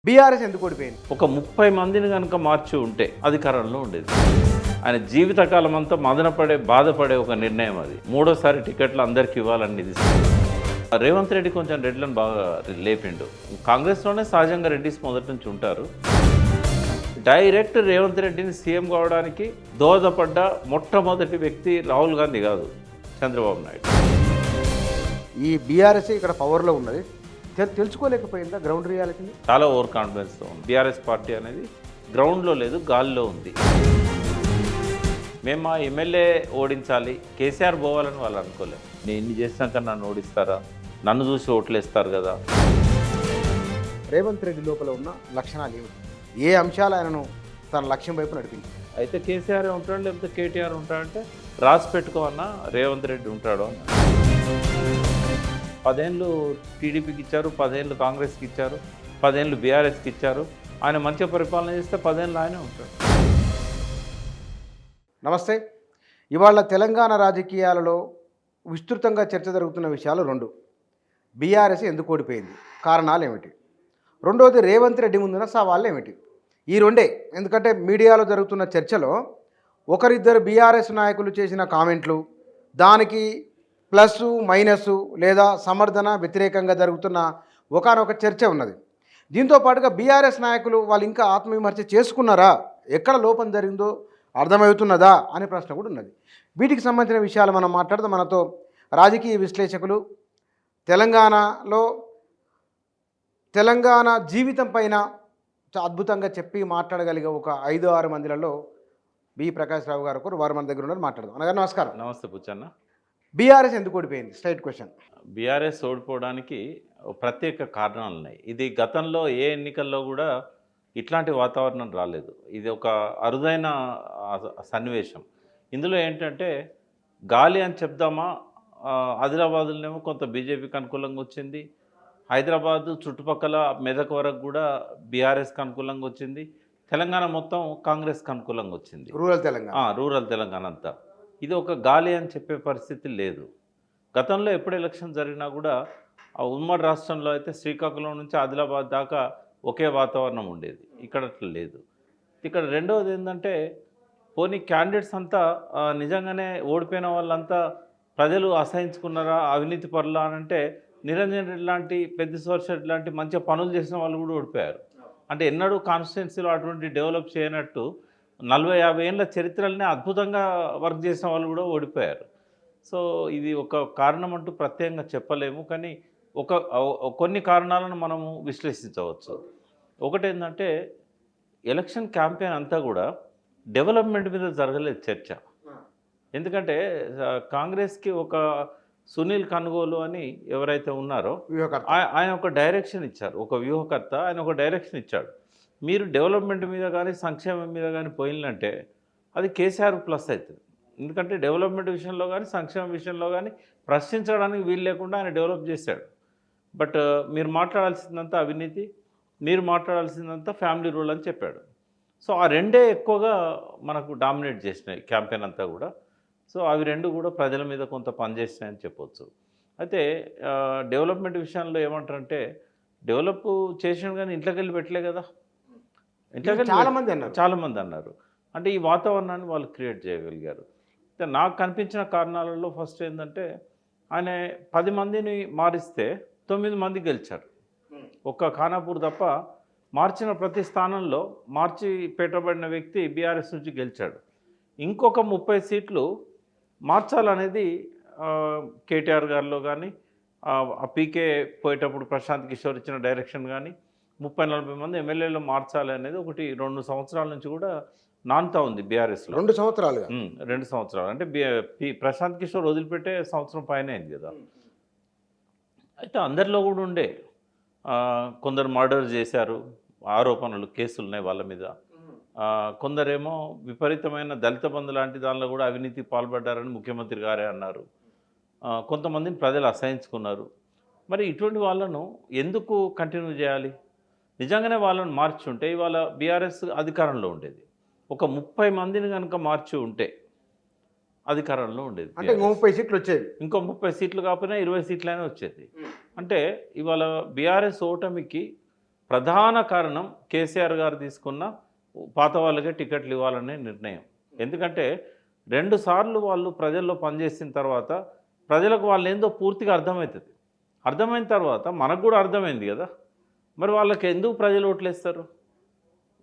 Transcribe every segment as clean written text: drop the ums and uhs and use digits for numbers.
BRS ఎందుకు ఓడిపోయింది? ఒక 30 మందిని కనుక మార్చి ఉంటే అధికారంలో ఉండేది. ఆయన జీవితకాలం అంతా మదనపడే బాధపడే ఒక నిర్ణయం అది. మూడోసారి టికెట్లు అందరికి ఇవ్వాలని ఇది. రేవంత్ రెడ్డి కొంచెం రెడ్లను బాగా లేపిండు. కాంగ్రెస్లోనే సహజంగా రెడ్డిస్ మొదటి నుంచి ఉంటారు. డైరెక్ట్ రేవంత్ రెడ్డిని సీఎం కావడానికి దోహదపడ్డ మొట్టమొదటి వ్యక్తి రాహుల్ గాంధీ కాదు, చంద్రబాబు నాయుడు. ఈ బీఆర్ఎస్ ఇక్కడ పవర్లో ఉన్నది, తెలుసుకోలేకపోయిందా గ్రౌండ్ రియాలిటీని? చాలా ఓవర్ కాన్ఫిడెన్స్తో ఉంది. బీఆర్ఎస్ పార్టీ అనేది గ్రౌండ్లో లేదు, గాల్లో ఉంది. మేము మా ఎమ్మెల్యే ఓడించాలి, కేసీఆర్ పోవాలని వాళ్ళు అనుకోలేదు. నేను ఇన్ని చేసినాక నన్ను ఓడిస్తారా, నన్ను చూసి ఓట్లేస్తారు కదా. రేవంత్ రెడ్డి లోపల ఉన్న లక్షణాలు ఏమిటి? ఏ అంశాలు ఆయనను తన లక్ష్యం వైపు నడిపించాయి? అయితే కేసీఆర్ ఉంటాడు, లేకపోతే కేటీఆర్ ఉంటాడంటే రాసి పెట్టుకోమన్నా రేవంత్ రెడ్డి ఉంటాడు అన్న. 10 ఏళ్ళు టీడీపీకి ఇచ్చారు, 10 ఏళ్ళు కాంగ్రెస్కి ఇచ్చారు, 10 ఏళ్ళు బీఆర్ఎస్కి ఇచ్చారు. ఆయన మంచిగా పరిపాలన చేస్తే 10 ఏళ్ళు ఆయనే ఉంటాడు. నమస్తే. ఇవాళ తెలంగాణ రాజకీయాలలో విస్తృతంగా చర్చ జరుగుతున్న విషయాలు రెండు. బీఆర్ఎస్ ఎందుకు ఓడిపోయింది, కారణాలు ఏమిటి? రెండవది రేవంత్ రెడ్డి ముందున్న సవాళ్ళు ఏమిటి? ఈ రెండే. ఎందుకంటే మీడియాలో జరుగుతున్న చర్చలో ఒకరిద్దరు బీఆర్ఎస్ నాయకులు చేసిన కామెంట్లు, దానికి ప్లస్ మైనస్ లేదా సమర్థన వ్యతిరేకంగా జరుగుతున్న ఒకానొక చర్చ ఉన్నది. దీంతో పాటుగా బీఆర్ఎస్ నాయకులు వాళ్ళు ఇంకా ఆత్మవిమర్శ చేసుకున్నారా, ఎక్కడ లోపం జరిగిందో అర్థమవుతున్నదా అనే ప్రశ్న కూడా ఉన్నది. వీటికి సంబంధించిన విషయాలు మనం మాట్లాడదాం. మనతో రాజకీయ విశ్లేషకులు, తెలంగాణ జీవితం పైన అద్భుతంగా చెప్పి మాట్లాడగలిగే ఒక 5-6 మందిలలో బి ప్రకాష్ రావు గారు ఒకరు, వారు మన దగ్గర ఉన్నారు. మాట్లాడదాం. అనగా నమస్కారం. నమస్తే పుచ్చన్న. బీఆర్ఎస్ ఎందుకు ఓడిపోయింది? Straight question. బీఆర్ఎస్ ఓడిపోవడానికి ప్రత్యేక కారణాలు ఉన్నాయి. ఇది గతంలో ఏ ఎన్నికల్లో కూడా ఇట్లాంటి వాతావరణం రాలేదు. ఇది ఒక అరుదైన సన్నివేశం. ఇందులో ఏంటంటే గాలి అని చెప్దామా, ఆదిలాబాద్లోనేమో కొంత బీజేపీకి అనుకూలంగా వచ్చింది, హైదరాబాద్ చుట్టుపక్కల మెదక్ వరకు కూడా బీఆర్ఎస్కి అనుకూలంగా వచ్చింది, తెలంగాణ మొత్తం కాంగ్రెస్కి అనుకూలంగా వచ్చింది. రూరల్ తెలంగాణ అంతా. ఇది ఒక గాలి అని చెప్పే పరిస్థితి లేదు. గతంలో ఎప్పుడు ఎలక్షన్ జరిగినా కూడా ఆ ఉమ్మడి రాష్ట్రంలో అయితే శ్రీకాకుళం నుంచి ఆదిలాబాద్ దాకా ఒకే వాతావరణం ఉండేది. ఇక్కడ అట్లా లేదు. ఇక్కడ రెండవది ఏంటంటే, పోనీ క్యాండిడేట్స్ అంతా నిజంగానే ఓడిపోయిన వాళ్ళంతా ప్రజలు అసహించుకున్నారా, అవినీతి పరులా అని అంటే, నిరంజన్ రెడ్డి లాంటి, పెద్ద రెడ్డి లాంటి మంచిగా పనులు చేసిన వాళ్ళు కూడా ఓడిపోయారు. అంటే ఎన్నడూ కాన్స్టిట్యున్సీలో అటువంటి డెవలప్ చేయనట్టు 40-50 ఏళ్ళ చరిత్రలనే అద్భుతంగా వర్క్ చేసిన వాళ్ళు కూడా ఓడిపోయారు. సో ఇది ఒక కారణం అంటూ ప్రత్యేకంగా చెప్పలేము, కానీ కొన్ని కారణాలను మనము విశ్లేషించవచ్చు. ఒకటేంటంటే, ఎలక్షన్ క్యాంపెయిన్ అంతా కూడా డెవలప్మెంట్ మీద జరగలేదు చర్చ. ఎందుకంటే కాంగ్రెస్కి ఒక సునీల్ కనుగోలు అని ఎవరైతే ఉన్నారో ఆయన ఒక డైరెక్షన్ ఇచ్చారు, ఒక వ్యూహకర్త. ఆయన ఒక డైరెక్షన్ ఇచ్చాడు. మీరు డెవలప్మెంట్ మీద కానీ సంక్షేమం మీద కానీ పోయిందంటే అది కేసీఆర్ ప్లస్ అవుతుంది. ఎందుకంటే డెవలప్మెంట్ విషయంలో కానీ సంక్షేమం విషయంలో కానీ ప్రశ్నించడానికి వీలు లేకుండా ఆయన డెవలప్ చేశాడు. బట్ మీరు మాట్లాడాల్సిందంతా అవినీతి, మీరు మాట్లాడాల్సిందంతా ఫ్యామిలీ రూల్ అని చెప్పాడు. సో ఆ రెండే ఎక్కువగా మనకు డామినేట్ చేసినాయి క్యాంపెయిన్ అంతా కూడా. సో అవి రెండు కూడా ప్రజల మీద కొంత పనిచేసినాయని చెప్పొచ్చు. అయితే డెవలప్మెంట్ విషయంలో ఏమంటారంటే, డెవలప్ చేసిన కానీ ఇంట్లోకి వెళ్ళి పెట్టలే కదా. చాలామంది అన్నారు. అంటే ఈ వాతావరణాన్ని వాళ్ళు క్రియేట్ చేయగలిగారు. అయితే నాకు కనిపించిన కారణాలలో ఫస్ట్ ఏంటంటే, ఆయన 10 మందిని మారిస్తే 9 మంది గెలిచారు. ఒక్క ఖానాపూర్ తప్ప మార్చిన ప్రతి స్థానంలో మార్చి పెట్టబడిన వ్యక్తి బీఆర్ఎస్ నుంచి గెలిచాడు. ఇంకొక 30 సీట్లు మార్చాలనేది కేటీఆర్ గారిలో కానీ, పీకే పోయేటప్పుడు ప్రశాంత్ కిషోర్ ఇచ్చిన డైరెక్షన్ కానీ, 30-40 మంది ఎమ్మెల్యేలు మార్చాలి అనేది ఒకటి 2 సంవత్సరాల నుంచి కూడా నానుతా ఉంది బీఆర్ఎస్లో. 2 సంవత్సరాలు 2 సంవత్సరాలు అంటే ప్రశాంత్ కిషోర్ వదిలిపెట్టే సంవత్సరం పైన అయింది కదా. అయితే అందరిలో కూడా ఉండే కొందరు మర్డర్ చేశారు, ఆరోపణలు, కేసులు ఉన్నాయి వాళ్ళ మీద. కొందరేమో విపరీతమైన దళిత బంధు లాంటి దానిలో కూడా అవినీతికి పాల్పడ్డారని ముఖ్యమంత్రి గారే అన్నారు. కొంతమందిని ప్రజలు అసహించుకున్నారు. మరి ఇటువంటి వాళ్ళను ఎందుకు కంటిన్యూ చేయాలి? నిజంగానే వాళ్ళని మార్చి ఉంటే ఇవాళ బీఆర్ఎస్ అధికారంలో ఉండేది. ఒక 30 మందిని కనుక మార్చి ఉంటే అధికారంలో ఉండేది. అంటే 30 సీట్లు వచ్చేది. ఇంకో 30 సీట్లు కాకపోయినా 20 సీట్లైనా వచ్చేది. అంటే ఇవాళ బీఆర్ఎస్ ఓటమికి ప్రధాన కారణం కేసీఆర్ గారు తీసుకున్న పాత వాళ్ళకే టికెట్లు ఇవ్వాలనే నిర్ణయం. ఎందుకంటే 2 సార్లు వాళ్ళు ప్రజల్లో పనిచేసిన తర్వాత ప్రజలకు వాళ్ళు ఏందో పూర్తిగా అర్థమవుతుంది. అర్థమైన తర్వాత మనకు కూడా అర్థమైంది కదా, మరి వాళ్ళకి ఎందుకు ప్రజలు ఓట్లేస్తారు?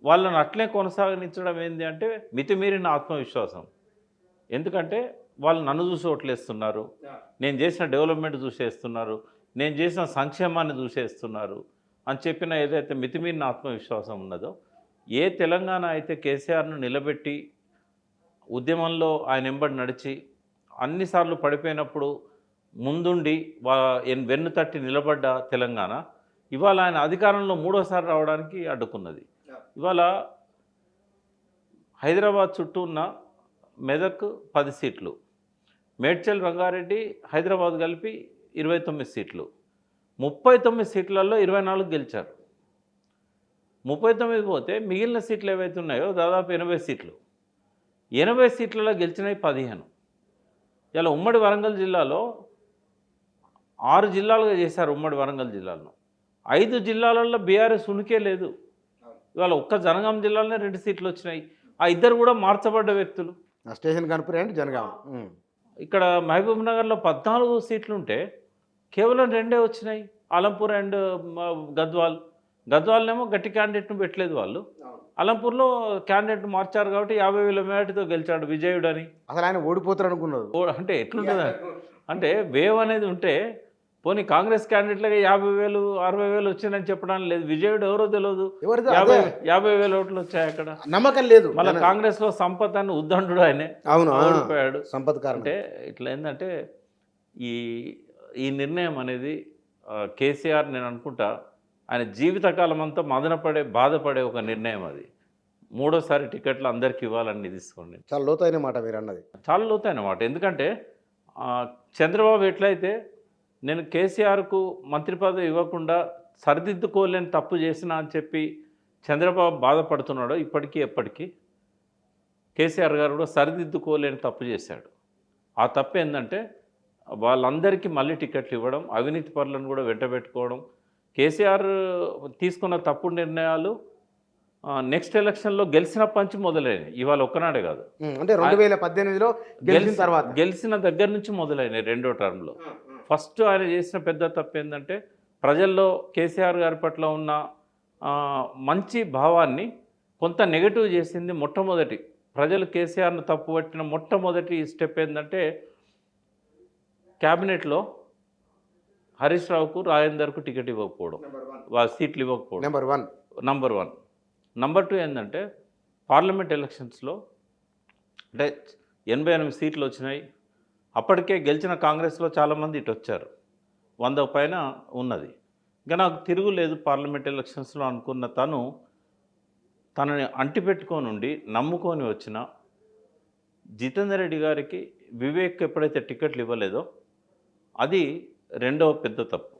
వాళ్ళని అట్లే కొనసాగించడం ఏంటి అంటే మితిమీరిన ఆత్మవిశ్వాసం. ఎందుకంటే వాళ్ళు నన్ను చూసి ఓట్లేస్తున్నారు, నేను చేసిన డెవలప్మెంట్ చూసేస్తున్నారు, నేను చేసిన సంక్షేమాన్ని చూసేస్తున్నారు అని చెప్పిన ఏదైతే మితిమీరిన ఆత్మవిశ్వాసం ఉన్నదో, ఏ తెలంగాణ అయితే కేసీఆర్ను నిలబెట్టి ఉద్యమంలో ఆయన వెంబడి నడిచి అన్నిసార్లు పడిపోయినప్పుడు ముందుండి వెన్ను తట్టి నిలబడ్డ తెలంగాణ ఇవాళ ఆయన అధికారంలో 3వసారి రావడానికి అడ్డుకున్నది. ఇవాళ హైదరాబాద్ చుట్టూ ఉన్న మెదక్ 10 సీట్లు, మేడ్చల్ రంగారెడ్డి హైదరాబాద్ కలిపి 29 సీట్లు, 39 సీట్లలో 24 గెలిచారు. 39 పోతే మిగిలిన సీట్లు ఏవైతే ఉన్నాయో దాదాపు 80 సీట్లు. 80 సీట్లలో గెలిచినవి 15. ఇలా ఉమ్మడి వరంగల్ జిల్లాలో 6 జిల్లాలుగా చేశారు. ఉమ్మడి వరంగల్ జిల్లాలను 5 జిల్లాలలో బీఆర్ఎస్ ఉనికే లేదు. ఇవాళ ఒక్క జనగాం జిల్లాలోనే 2 సీట్లు వచ్చినాయి. ఆ ఇద్దరు కూడా మార్చబడ్డ వ్యక్తులు. Station Kanupur and Jangaon. ఇక్కడ మహబూబ్ నగర్లో 14 సీట్లు ఉంటే కేవలం 2 వచ్చినాయి, అలంపూర్ అండ్ గద్వాల్. గద్వాల్నేమో గట్టి క్యాండిడేట్ను పెట్టలేదు వాళ్ళు. అలంపూర్లో క్యాండిడేట్ మార్చారు కాబట్టి 50,000 మేటితో గెలిచాడు విజయుడు అని. అసలు ఆయన ఓడిపోతారు అనుకున్నారు. అంటే ఎట్లుంటుంది అంటే వేవ్ అనేది ఉంటే పోనీ కాంగ్రెస్ క్యాండిడేట్లకి 50,000 60,000 వచ్చిందని చెప్పడానికి లేదు. విజయుడు ఎవరో తెలియదు, 50,000 ఓట్లు వచ్చాయి అక్కడ. నమ్మకం లేదు. మళ్ళీ కాంగ్రెస్లో సంపత్ అని ఉద్దండు ఆయనే ఓడిపోయాడు. సంపత్ అంటే ఇట్లా ఏంటంటే ఈ నిర్ణయం అనేది కేసీఆర్ నేను అనుకుంటా ఆయన జీవితకాలం అంతా మదనపడే బాధపడే ఒక నిర్ణయం అది. 3వసారి టికెట్లు అందరికి ఇవ్వాలని తీసుకోండి. చాలా లోతైన మాట మీరు అన్నది. చాలా లోతైన మాట. ఎందుకంటే చంద్రబాబు ఎట్లయితే నేను కేసీఆర్కు మంత్రి పదవి ఇవ్వకుండా సరిదిద్దుకోలేని తప్పు చేసినా అని చెప్పి చంద్రబాబు బాధపడుతున్నాడో ఇప్పటికీ ఎప్పటికీ కేసీఆర్ గారు కూడా సరిదిద్దుకోలేని తప్పు చేశాడు. ఆ తప్పు ఏంటంటే వాళ్ళందరికీ మళ్ళీ టికెట్లు ఇవ్వడం, అవినీతి పరులను కూడా వెంటబెట్టుకోవడం. కేసీఆర్ తీసుకున్న తప్పుడు నిర్ణయాలు నెక్స్ట్ ఎలక్షన్లో గెలిచిన పంచి మొదలైనవి. ఇవాళ ఒక్కనాడే కాదు, అంటే 2018లో గెలిచిన దగ్గర నుంచి మొదలైనవి. 2వ టర్మ్లో ఫస్ట్ ఆయన చేసిన పెద్ద తప్పు ఏంటంటే ప్రజల్లో కేసీఆర్ గారి పట్ల ఉన్న మంచి భావాన్ని కొంత నెగటివ్ చేసింది. మొట్టమొదటి ప్రజలు కేసీఆర్ను తప్పుపట్టిన మొట్టమొదటి స్టెప్ ఏంటంటే క్యాబినెట్లో హరీష్ రావుకు రాజేందర్కు టికెట్ ఇవ్వకపోవడం, వాళ్ళ సీట్లు ఇవ్వకపోవడం నంబర్ 1. నంబర్ 2 ఏంటంటే పార్లమెంట్ ఎలక్షన్స్లో అంటే 88 సీట్లు వచ్చినాయి. అప్పటికే గెలిచిన కాంగ్రెస్లో చాలామంది ఇటు వచ్చారు, 100 పైన ఉన్నది. ఇంకా నాకు తిరుగులేదు పార్లమెంట్ ఎలక్షన్స్లో అనుకున్న తనని అంటిపెట్టుకొని ఉండి నమ్ముకొని వచ్చిన జితేందర్ రెడ్డి గారికి వివేక్ ఎప్పుడైతే టికెట్లు ఇవ్వలేదో అది 2వ పెద్ద తప్పు.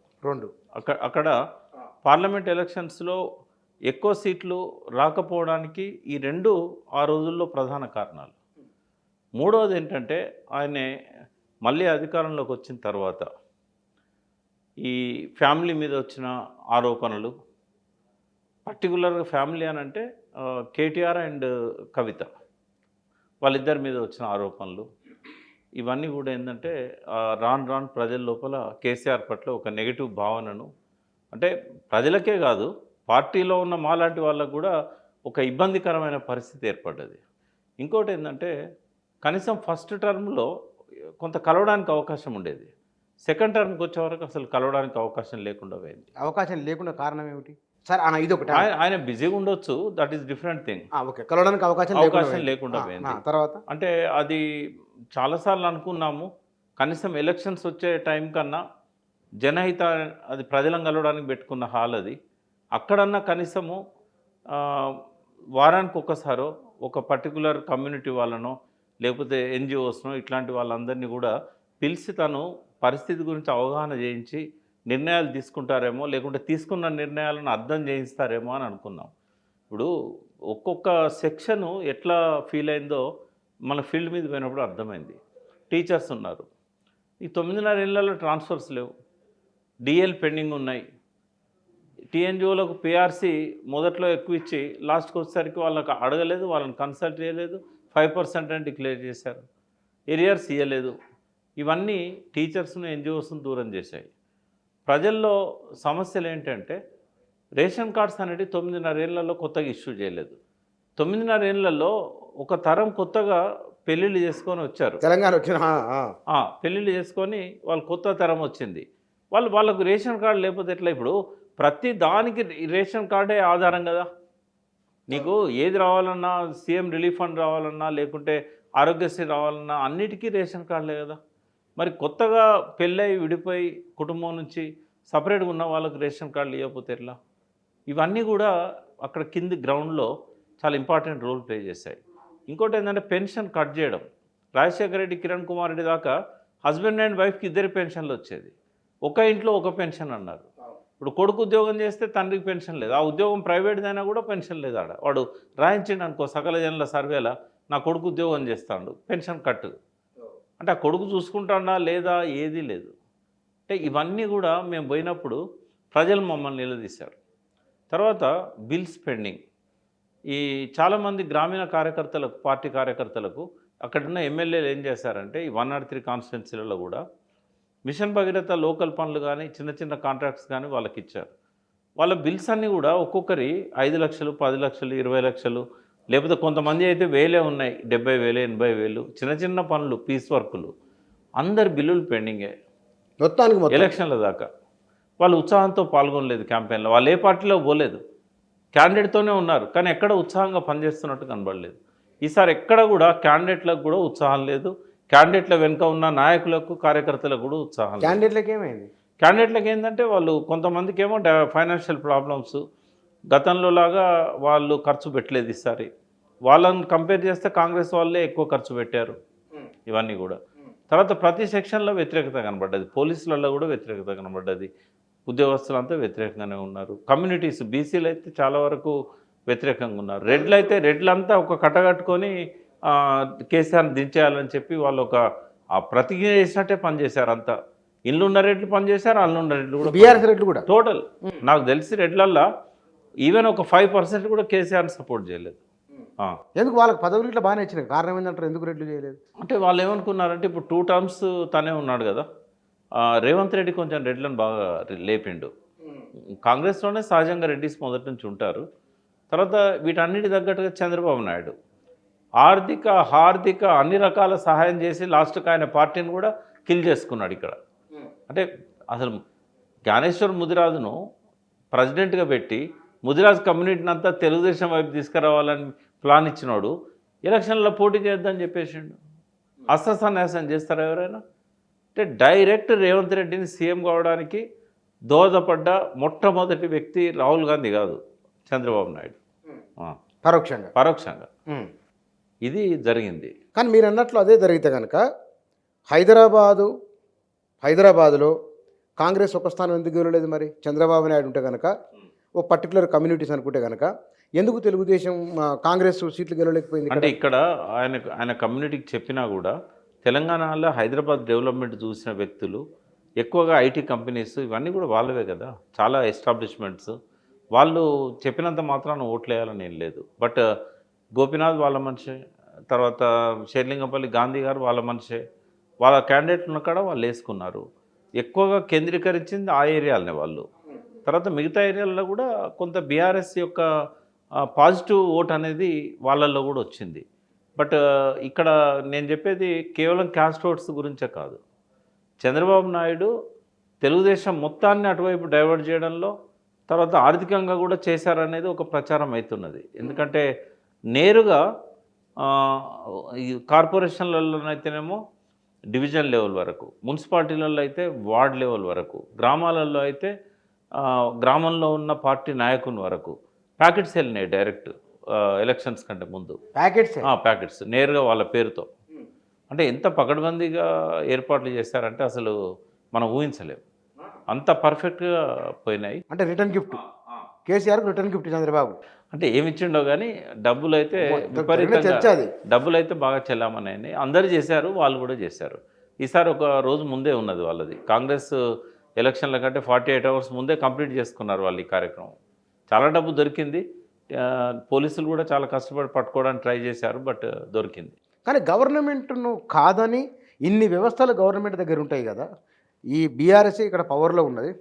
అక్కడ పార్లమెంట్ ఎలక్షన్స్లో ఎక్కువ సీట్లు రాకపోవడానికి ఈ 2 ఆ రోజుల్లో ప్రధాన కారణాలు. 3వది ఏంటంటే ఆయన మళ్ళీ అధికారంలోకి వచ్చిన తర్వాత ఈ ఫ్యామిలీ మీద వచ్చిన ఆరోపణలు, పర్టికులర్గా ఫ్యామిలీ అని అంటే కేటీఆర్ అండ్ కవిత వాళ్ళిద్దరి మీద వచ్చిన ఆరోపణలు, ఇవన్నీ కూడా ఏంటంటే రాను ప్రజల లోపల కేసీఆర్ పట్ల ఒక నెగిటివ్ భావనను, అంటే ప్రజలకే కాదు పార్టీలో ఉన్న మాలాంటి వాళ్ళకు కూడా ఒక ఇబ్బందికరమైన పరిస్థితి ఏర్పడ్డది. ఇంకోటి ఏంటంటే కనీసం ఫస్ట్ టర్మ్లో కొంత కలవడానికి అవకాశం ఉండేది, సెకండ్ టర్మ్కి వచ్చే వరకు అసలు కలవడానికి అవకాశం లేకుండా పోయింది. అవకాశం లేకుండా కారణం ఏమిటి సార్? ఇది ఒకటి, ఆయన బిజీగా ఉండొచ్చు, that is different thing. Okay, కలవడానికి అవకాశం లేకుండా పోయింది. తర్వాత అంటే అది చాలాసార్లు అనుకున్నాము, కనీసం ఎలక్షన్స్ వచ్చే టైం కన్నా జనహిత అది ప్రజలను కలవడానికి పెట్టుకున్న హాల్ అది, అక్కడన్నా కనీసము వారానికి ఒక్కసారో ఒక పర్టికులర్ కమ్యూనిటీ వాళ్ళనో లేకపోతే ఎన్జిఓస్నో ఇట్లాంటి వాళ్ళందరినీ కూడా పిలిచి తను పరిస్థితి గురించి అవగాహన చేయించి నిర్ణయాలు తీసుకుంటారేమో, లేకుంటే తీసుకున్న నిర్ణయాలను అర్థం చేయిస్తారేమో అని అనుకున్నాం. ఇప్పుడు ఒక్కొక్క సెక్షను ఎట్లా ఫీల్ అయిందో మన ఫీల్డ్ మీద పోయినప్పుడు అర్థమైంది. టీచర్స్ ఉన్నారు, ఈ 9.5 ఏళ్లలో ట్రాన్స్ఫర్స్ లేవు, డిఎల్ పెండింగ్ ఉన్నాయి, టీఎన్జిఓలకు పిఆర్సీ మొదట్లో ఎక్కువ ఇచ్చి లాస్ట్కి వచ్చేసరికి వాళ్ళకి అడగలేదు, వాళ్ళని కన్సల్ట్ చేయలేదు, 5% అని డిక్లేర్ చేశారు, ఎరియర్స్ ఇవ్వలేదు. ఇవన్నీ టీచర్స్ను ఎన్జిఓస్ను దూరం చేశాయి. ప్రజల్లో సమస్యలు ఏంటంటే రేషన్ కార్డ్స్ అనేవి 9.5 ఏళ్లలో కొత్తగా ఇష్యూ చేయలేదు. 9.5 ఏళ్లలో ఒక తరం కొత్తగా పెళ్ళిళ్ళు చేసుకొని వచ్చారు. తెలంగాణ వచ్చిన పెళ్ళిళ్ళు చేసుకొని వాళ్ళు కొత్త తరం వచ్చింది. వాళ్ళకు రేషన్ కార్డు లేకపోతే ఎట్లా? ఇప్పుడు ప్రతి దానికి రేషన్ కార్డే ఆధారం కదా. నీకు ఏది రావాలన్నా, సీఎం రిలీఫ్ ఫండ్ రావాలన్నా, లేకుంటే ఆరోగ్యశ్రీ రావాలన్నా అన్నిటికీ రేషన్ కార్డులే కదా. మరి కొత్తగా పెళ్ళై విడిపోయి కుటుంబం నుంచి సపరేట్గా ఉన్న వాళ్ళకి రేషన్ కార్డులు ఇవ్వకపోతే ఎట్లా? ఇవన్నీ కూడా అక్కడ కింది గ్రౌండ్లో చాలా ఇంపార్టెంట్ రోల్ ప్లే చేశాయి. ఇంకోటి ఏంటంటే పెన్షన్ కట్ చేయడం. రాజశేఖర రెడ్డి, కిరణ్ కుమార్ రెడ్డి దాకా హస్బెండ్ అండ్ వైఫ్కి 2 పెన్షన్లు వచ్చేది. ఒక ఇంట్లో ఒక పెన్షన్ అన్నారు. ఇప్పుడు కొడుకు ఉద్యోగం చేస్తే తండ్రికి పెన్షన్ లేదు. ఆ ఉద్యోగం ప్రైవేట్దైనా కూడా పెన్షన్ లేదు. వాడు రాయించిండు అనుకో సకల జనుల సర్వేలా, నా కొడుకు ఉద్యోగం చేస్తాడు, పెన్షన్ కట్టు అంటే ఆ కొడుకు చూసుకుంటాడా లేదా, ఏదీ లేదు. అంటే ఇవన్నీ కూడా మేము పోయినప్పుడు ప్రజలు మమ్మల్ని నిలదీశారు. తర్వాత బిల్స్ పెండింగ్. ఈ చాలామంది గ్రామీణ కార్యకర్తలకు, పార్టీ కార్యకర్తలకు అక్కడున్న ఎమ్మెల్యేలు ఏం చేశారంటే ఈ 103 కాన్స్టిట్యున్సీలలో కూడా మిషన్ భగీరథ లోకల్ పనులు కానీ చిన్న చిన్న కాంట్రాక్ట్స్ కానీ వాళ్ళకి ఇచ్చారు. వాళ్ళ బిల్స్ అన్నీ కూడా ఒక్కొక్కరి 5 లక్షలు, 10 లక్షలు, 20 లక్షలు, లేకపోతే కొంతమంది అయితే వేలే ఉన్నాయి, 70,000, 80,000 చిన్న చిన్న పనులు, పీస్ వర్కులు. అందరి బిల్లులు పెండింగే మొత్తానికి ఎలక్షన్ల దాకా. వాళ్ళు ఉత్సాహంతో పాల్గొనలేదు క్యాంపెయిన్లో. వాళ్ళు ఏ పార్టీలో పోలేదు, క్యాండిడేట్తోనే ఉన్నారు, కానీ ఎక్కడ ఉత్సాహంగా పనిచేస్తున్నట్టు కనబడలేదు. ఈసారి ఎక్కడ కూడా క్యాండిడేట్లకు కూడా ఉత్సాహం లేదు. క్యాండిడేట్ల వెనుక ఉన్న నాయకులకు, కార్యకర్తలకు కూడా ఉత్సాహం లేదు. క్యాండిడేట్లకి ఏమైంది? క్యాండిడేట్లకు ఏంటంటే వాళ్ళు కొంతమందికి ఏమో ఫైనాన్షియల్ ప్రాబ్లమ్స్, గతంలో లాగా వాళ్ళు ఖర్చు పెట్టలేదు ఈసారి. వాళ్ళని కంపేర్ చేస్తే కాంగ్రెస్ వాళ్ళే ఎక్కువ ఖర్చు పెట్టారు. ఇవన్నీ కూడా తర్వాత ప్రతి సెక్షన్లో వ్యతిరేకత కనబడ్డది. పోలీసులలో కూడా వ్యతిరేకత కనబడ్డది. ఉద్యోగస్తులంతా వ్యతిరేకంగానే ఉన్నారు. కమ్యూనిటీస్, బీసీలు అయితే చాలా వరకు వ్యతిరేకంగా ఉన్నారు. రెడ్లు అయితే రెడ్లంతా ఒక కట్టగట్టుకొని కేసీఆర్ని దించేయాలని చెప్పి వాళ్ళు ఒక ప్రతిజ్ఞ చేసినట్టే పనిచేశారు. అంతా ఇల్లున్న రెడ్లు పనిచేశారు, అల్లున్న రెడ్లు కూడా, బీఆర్ఎస్ రెడ్లు కూడా. టోటల్ నాకు తెలిసి రెడ్లల్లో ఈవెన్ ఒక 5% కూడా కేసీఆర్ని సపోర్ట్ చేయలేదు. ఎందుకు? వాళ్ళకి పదవులు ఇట్లా బాగానే ఇచ్చినాయి. కారణం ఏంటంటారు, ఎందుకు రెడ్లు చేయలేదు అంటే వాళ్ళు ఏమనుకున్నారంటే ఇప్పుడు 2 టర్మ్స్ తనే ఉన్నాడు కదా, రేవంత్ రెడ్డి కొంచెం రెడ్లను బాగా లేపిండు. కాంగ్రెస్లోనే సహజంగా రెడ్డిస్ మొదటి నుంచి ఉంటారు. తర్వాత వీటన్నిటి తగ్గట్టుగా చంద్రబాబు నాయుడు ఆర్థిక, హార్దిక అన్ని రకాల సహాయం చేసి లాస్ట్కి ఆయన పార్టీని కూడా కిల్ చేసుకున్నాడు ఇక్కడ. అంటే అసలు జ్ఞానేశ్వర్ ముదిరాజును ప్రెసిడెంట్గా పెట్టి ముదిరాజ్ కమ్యూనిటీని అంతా తెలుగుదేశం వైపు తీసుకురావాలని ప్లాన్ ఇచ్చినాడు. ఎలక్షన్లో పోటీ చేద్దామని చెప్పేసిండు. అస్త్రసన్యాసం చేస్తారా ఎవరైనా? అంటే డైరెక్ట్ రేవంత్ రెడ్డిని సీఎం కావడానికి దోహదపడ్డ మొట్టమొదటి వ్యక్తి రాహుల్ గాంధీ కాదు, చంద్రబాబు నాయుడు. పరోక్షంగా ఇది జరిగింది. కానీ మీరు అన్నట్లు అదే జరిగితే కనుక హైదరాబాదులో కాంగ్రెస్ ఒక స్థానం ఎందుకు గెలవలేదు? మరి చంద్రబాబు నాయుడు ఉంటే కనుక ఓ పర్టికులర్ కమ్యూనిటీస్ అనుకుంటే కనుక ఎందుకు తెలుగుదేశం కాంగ్రెస్ సీట్లు గెలవలేకపోయింది? అంటే ఇక్కడ ఆయన కమ్యూనిటీకి చెప్పినా కూడా తెలంగాణలో హైదరాబాద్ డెవలప్మెంట్ చూసిన వ్యక్తులు ఎక్కువగా ఐటీ కంపెనీస్ ఇవన్నీ కూడా వాళ్ళవే కదా, చాలా ఎస్టాబ్లిష్మెంట్స్. వాళ్ళు చెప్పినంత మాత్రాన ఓట్లేయాలని ఏం లేదు. బట్ గోపీనాథ్ వాళ్ళ మనిషే, తర్వాత షేర్లింగంపల్లి గాంధీ గారు వాళ్ళ మనిషే, వాళ్ళ క్యాండిడేట్లు ఉన్న కాడ వాళ్ళు వేసుకున్నారు. ఎక్కువగా కేంద్రీకరించింది ఆ ఏరియాలనే వాళ్ళు. తర్వాత మిగతా ఏరియాల్లో కూడా కొంత బీఆర్ఎస్ యొక్క పాజిటివ్ ఓట్ అనేది వాళ్ళల్లో కూడా వచ్చింది. బట్ ఇక్కడ నేను చెప్పేది కేవలం క్యాస్ట్ ఓట్స్ గురించే కాదు. చంద్రబాబు నాయుడు తెలుగుదేశం మొత్తాన్ని అటువైపు డైవర్ట్ చేయడంలో, తర్వాత ఆర్థికంగా కూడా చేశారనేది ఒక ప్రచారం అవుతున్నది. ఎందుకంటే నేరుగా ఈ కార్పొరేషన్లలోనైతేనేమో డివిజన్ లెవెల్ వరకు, మున్సిపాలిటీలలో అయితే వార్డ్ లెవెల్ వరకు, గ్రామాలలో అయితే గ్రామంలో ఉన్న పార్టీ నాయకుని వరకు ప్యాకెట్స్ వెళ్ళినాయి డైరెక్ట్ ఎలక్షన్స్ కంటే ముందు. ప్యాకెట్స్ నేరుగా వాళ్ళ పేరుతో. అంటే ఎంత పకడ్బందీగా ఏర్పాట్లు చేశారంటే అసలు మనం ఊహించలేము. అంత పర్ఫెక్ట్గా పోయినాయి. అంటే return gift KCR, return gift Chandrababu. అంటే ఏమిచ్చిండో కానీ డబ్బులు అయితే విపరీతంగా, డబ్బులు అయితే బాగా చెల్లామన్నాయని అందరు చేశారు, వాళ్ళు కూడా చేశారు. ఈసారి ఒక రోజు ముందే ఉన్నది వాళ్ళది. కాంగ్రెస్ ఎలక్షన్ల కంటే 48 అవర్స్ ముందే కంప్లీట్ చేసుకున్నారు వాళ్ళు ఈ కార్యక్రమం. చాలా డబ్బు దొరికింది. పోలీసులు కూడా చాలా కష్టపడి పట్టుకోవడానికి ట్రై చేశారు, బట్ దొరికింది. కానీ గవర్నమెంట్ను కాదని ఇన్ని వ్యవస్థలు గవర్నమెంట్ దగ్గర ఉంటాయి కదా, ఈ బీఆర్ఎస్ ఇక్కడ పవర్లో ఉన్నది,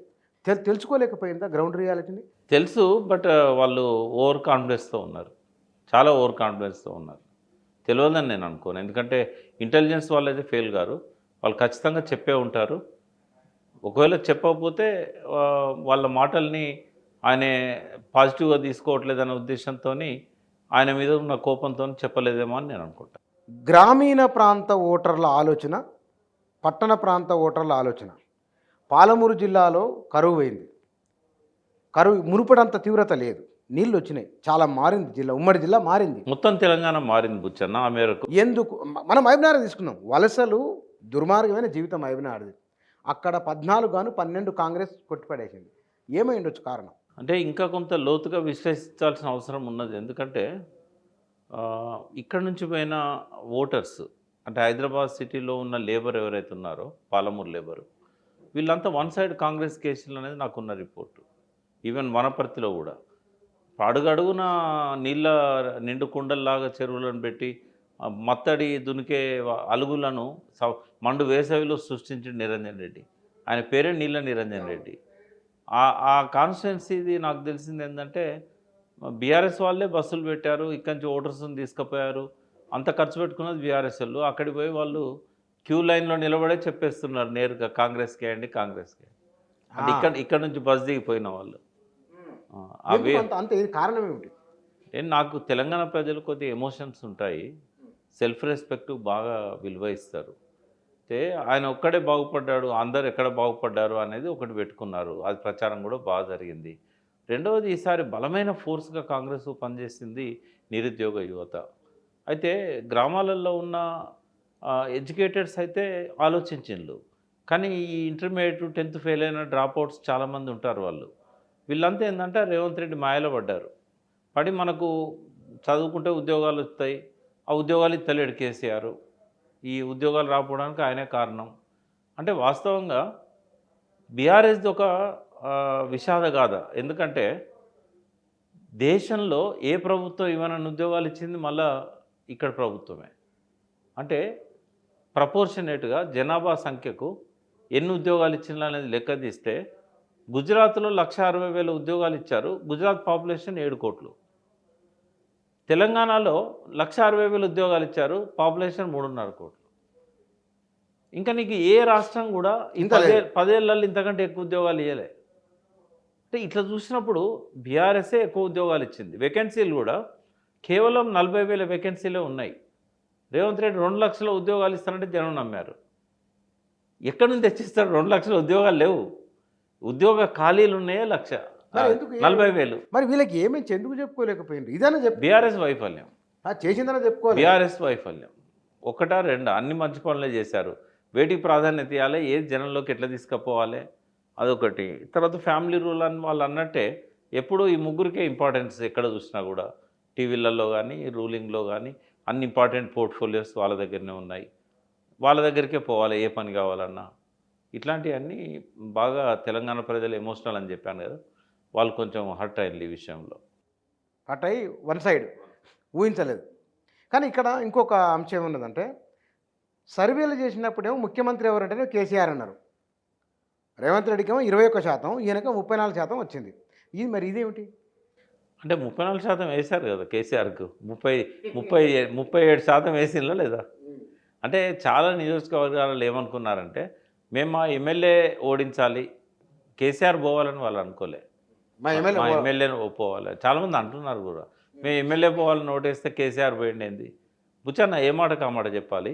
తెలుసుకోలేకపోయిందా గ్రౌండ్ రియాలిటీని? తెలుసు, బట్ వాళ్ళు ఓవర్ కాన్ఫిడెన్స్తో ఉన్నారు, చాలా ఓవర్ కాన్ఫిడెన్స్తో ఉన్నారు. తెలియదని నేను అనుకోను, ఎందుకంటే ఇంటెలిజెన్స్ వాళ్ళైతే ఫెయిల్ గారు, వాళ్ళు ఖచ్చితంగా చెప్పే ఉంటారు. ఒకవేళ చెప్పకపోతే వాళ్ళ మాటల్ని ఆయన పాజిటివ్గా తీసుకోవట్లేదనే ఉద్దేశంతో ఆయన మీద ఉన్న కోపంతో చెప్పలేదేమో అని నేను అనుకుంటాను. గ్రామీణ ప్రాంత ఓటర్ల ఆలోచన, పట్టణ ప్రాంత ఓటర్ల ఆలోచన. పాలమూరు జిల్లాలో కరువు అయింది. కరువు మునుపడంత తీవ్రత లేదు, నీళ్ళు వచ్చినాయి, చాలా మారింది జిల్లా, ఉమ్మడి జిల్లా మారింది. మొత్తం తెలంగాణ మారింది బుచ్చన్న ఆ మేరకు. ఎందుకు మనం మహబూబ్నగర్ తీసుకున్నాం, వలసలు దుర్మార్గమైన జీవితం మహబూబ్నగర్ది. అక్కడ 14 గాను 12 కాంగ్రెస్ కొట్టిపడేసింది. ఏమై ఉండొచ్చు కారణం? అంటే ఇంకా కొంత లోతుగా విశ్లేషించాల్సిన అవసరం ఉన్నది. ఎందుకంటే ఇక్కడ నుంచి పోయిన ఓటర్స్, అంటే హైదరాబాద్ సిటీలో ఉన్న లేబర్ ఎవరైతే ఉన్నారో, పాలమూరు లేబరు, వీళ్ళంతా వన్ సైడ్ కాంగ్రెస్ కేసులు అనేది నాకున్న రిపోర్టు. ఈవెన్ వనపర్తిలో కూడా అడుగడుగున నీళ్ళ నిండు కుండల్లాగా చెరువులను పెట్టి మత్తడి దునికే అలుగులను మండు వేసవిలో సృష్టించిన నిరంజన్ రెడ్డి. ఆయన పేరే నీళ్ళ నిరంజన్ రెడ్డి. ఆ కాన్స్టిట్యున్సీది నాకు తెలిసింది ఏంటంటే, బీఆర్ఎస్ వాళ్ళే బస్సులు పెట్టారు, ఇక్కడి నుంచి ఓటర్స్ని తీసుకుపోయారు, అంత ఖర్చు పెట్టుకున్నది బీఆర్ఎస్ వాళ్ళు. అక్కడికి పోయి వాళ్ళు క్యూ లైన్లో నిలబడే చెప్పేస్తున్నారు నేరుగా కాంగ్రెస్కే అండి, కాంగ్రెస్కే. అంటే ఇక్కడ నుంచి బస్ దిగిపోయిన వాళ్ళు. అవి అంత ఇది కారణం ఏమిటి? నాకు తెలంగాణ ప్రజలు కొద్దిగా ఎమోషన్స్ ఉంటాయి, సెల్ఫ్ రెస్పెక్ట్ బాగా విలువ ఇస్తారు. అయితే ఆయన ఒక్కడే బాగుపడ్డాడు, అందరు ఎక్కడ బాగుపడ్డారు అనేది ఒకటి పెట్టుకున్నారు, అది ప్రచారం కూడా బాగా జరిగింది. రెండవది, ఈసారి బలమైన ఫోర్స్గా కాంగ్రెస్ పనిచేసింది నిరుద్యోగ యువత. అయితే గ్రామాలలో ఉన్న ఎడ్యుకేటెడ్స్ అయితే ఆలోచించిండ్రు, కానీ ఈ ఇంటర్మీడియట్ 10th ఫెయిల్ అయిన డ్రాప్అవుట్స్ చాలామంది ఉంటారు. వీళ్ళంతా ఏంటంటే రేవంత్ రెడ్డి మాయలో పడ్డారు. పడి మనకు చదువుకుంటే ఉద్యోగాలు వస్తాయి, ఆ ఉద్యోగాలు ఇస్తలేడు కేసీఆర్, ఈ ఉద్యోగాలు రాకపోవడానికి ఆయనే కారణం. అంటే వాస్తవంగా బీఆర్ఎస్ది ఒక విషాదగాథ. ఎందుకంటే దేశంలో ఏ ప్రభుత్వం ఇవ్వనన్ని ఉద్యోగాలు ఇచ్చింది మళ్ళా ఇక్కడ ప్రభుత్వమే. అంటే ప్రపోర్షనేట్గా జనాభా సంఖ్యకు ఎన్ని ఉద్యోగాలు ఇచ్చిందా అనేది లెక్క తీస్తే గుజరాత్లో 1,60,000 ఉద్యోగాలు ఇచ్చారు, గుజరాత్ పాపులేషన్ 7 కోట్లు. తెలంగాణలో 1,60,000 ఉద్యోగాలు ఇచ్చారు, పాపులేషన్ 3.5 కోట్లు. ఇంకా నీకు ఏ రాష్ట్రం కూడా ఇంత 10 ఏళ్ళల్లో ఇంతకంటే ఎక్కువ ఉద్యోగాలు ఇవ్వలే. అంటే ఇట్లా చూసినప్పుడు బీఆర్ఎస్ఏ ఎక్కువ ఉద్యోగాలు ఇచ్చింది. వేకెన్సీలు కూడా కేవలం 40,000 వేకెన్సీలే ఉన్నాయి. రేవంత్ రెడ్డి 2 లక్షల ఉద్యోగాలు ఇస్తానంటే జనం నమ్మారు. ఎక్కడి నుంచి తెచ్చిస్తాడు? 2 లక్షల ఉద్యోగాలు లేవు, ఉద్యోగ ఖాళీలు ఉన్నాయే 1,40,000. మరి వీళ్ళకి ఏమేమి ఎందుకు చెప్పుకోలేకపోయింది? ఇదైనా చెప్పి బీఆర్ఎస్ వైఫల్యం చేసిందని చెప్పుకోవాలి. బీఆర్ఎస్ వైఫల్యం ఒకటా రెండా? అన్ని మంచి పనులే చేశారు. వేటికి ప్రాధాన్యత ఇవ్వాలి, ఏది జనంలోకి ఎట్లా తీసుకుపోవాలి, అదొకటి. తర్వాత ఫ్యామిలీ రూల్ అని వాళ్ళు అన్నట్టే ఎప్పుడూ ఈ ముగ్గురికే ఇంపార్టెన్స్. ఎక్కడ చూసినా కూడా టీవీలలో కానీ రూలింగ్లో కానీ అన్ని ఇంపార్టెంట్ పోర్ట్ఫోలియోస్ వాళ్ళ దగ్గరనే ఉన్నాయి, వాళ్ళ దగ్గరికే పోవాలి ఏ పని కావాలన్నా. ఇట్లాంటివన్నీ బాగా తెలంగాణ ప్రజలు ఎమోషనల్ అని చెప్పాను కదా, వాళ్ళు కొంచెం హర్ట్ అయ్యింది ఈ విషయంలో. హర్ట్ అయ్యి వన్ సైడ్ ఊహించలేదు. కానీ ఇక్కడ ఇంకొక అంశం ఏమున్నదంటే, సర్వేలు చేసినప్పుడేమో ముఖ్యమంత్రి ఎవరంటేనే కేసీఆర్ అన్నారు, రేవంత్ రెడ్డికి ఏమో 21%, ఈయనకేమో 34% వచ్చింది. ఇది మరి ఇదేమిటి? అంటే 34% వేశారు కదా కేసీఆర్కు, 37% వేసిందా లేదా? అంటే చాలా నియోజకవర్గాలలో ఏమనుకున్నారంటే, మేము మా ఎమ్మెల్యే ఓడించాలి, కేసీఆర్ పోవాలని వాళ్ళు అనుకోలే, మా ఎమ్మెల్యేని పోవాలి. చాలామంది అంటున్నారు కూడా, మేము ఎమ్మెల్యే పోవాలని ఓటేస్తే కేసీఆర్ పోయిండేంది. బుచ్చన్న ఏ మాట కామాట చెప్పాలి,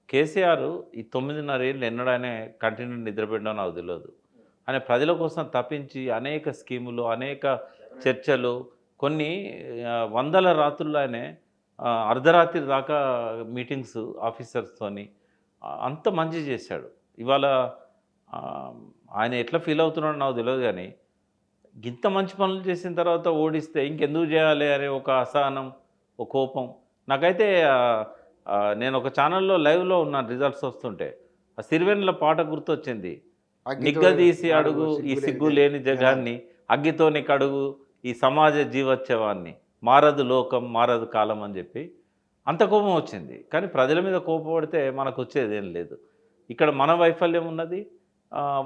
కేసీఆర్ ఈ 9.5 ఏళ్ళు ఎన్నడైనా కంటిన్యూ నిద్రపెట్టడం నాకు తెలియదు. ఆయన ప్రజల కోసం తప్పించి అనేక స్కీములు, అనేక చర్చలు, కొన్ని వందల రాత్రుల్లో ఆయనే అర్ధరాత్రి దాకా మీటింగ్స్ ఆఫీసర్స్తోని అంత మంచి చేశాడు. ఇవాళ ఆయన ఎట్లా ఫీల్ అవుతున్నాడో నాకు తెలియదు, కానీ ఇంత మంచి పనులు చేసిన తర్వాత ఓడిస్తే ఇంకెందుకు చేయాలి అనే ఒక అసహనం, ఒక కోపం. నాకైతే నేను ఒక ఛానల్లో లైవ్లో ఉన్న రిజల్ట్స్ వస్తుంటే ఆ సిరివెన్నెల పాట గుర్తొచ్చింది. నిగ్గదీసి అడుగు ఈ సిగ్గు లేని జగాన్ని, అగ్గితోని కడుగు ఈ సమాజ జీవోత్సవాన్ని, మారదు లోకం మారదు కాలం అని చెప్పి అంత కోపం వచ్చింది. కానీ ప్రజల మీద కోపపడితే మనకు వచ్చేది ఏం లేదు. ఇక్కడ మన వైఫల్యం ఉన్నది,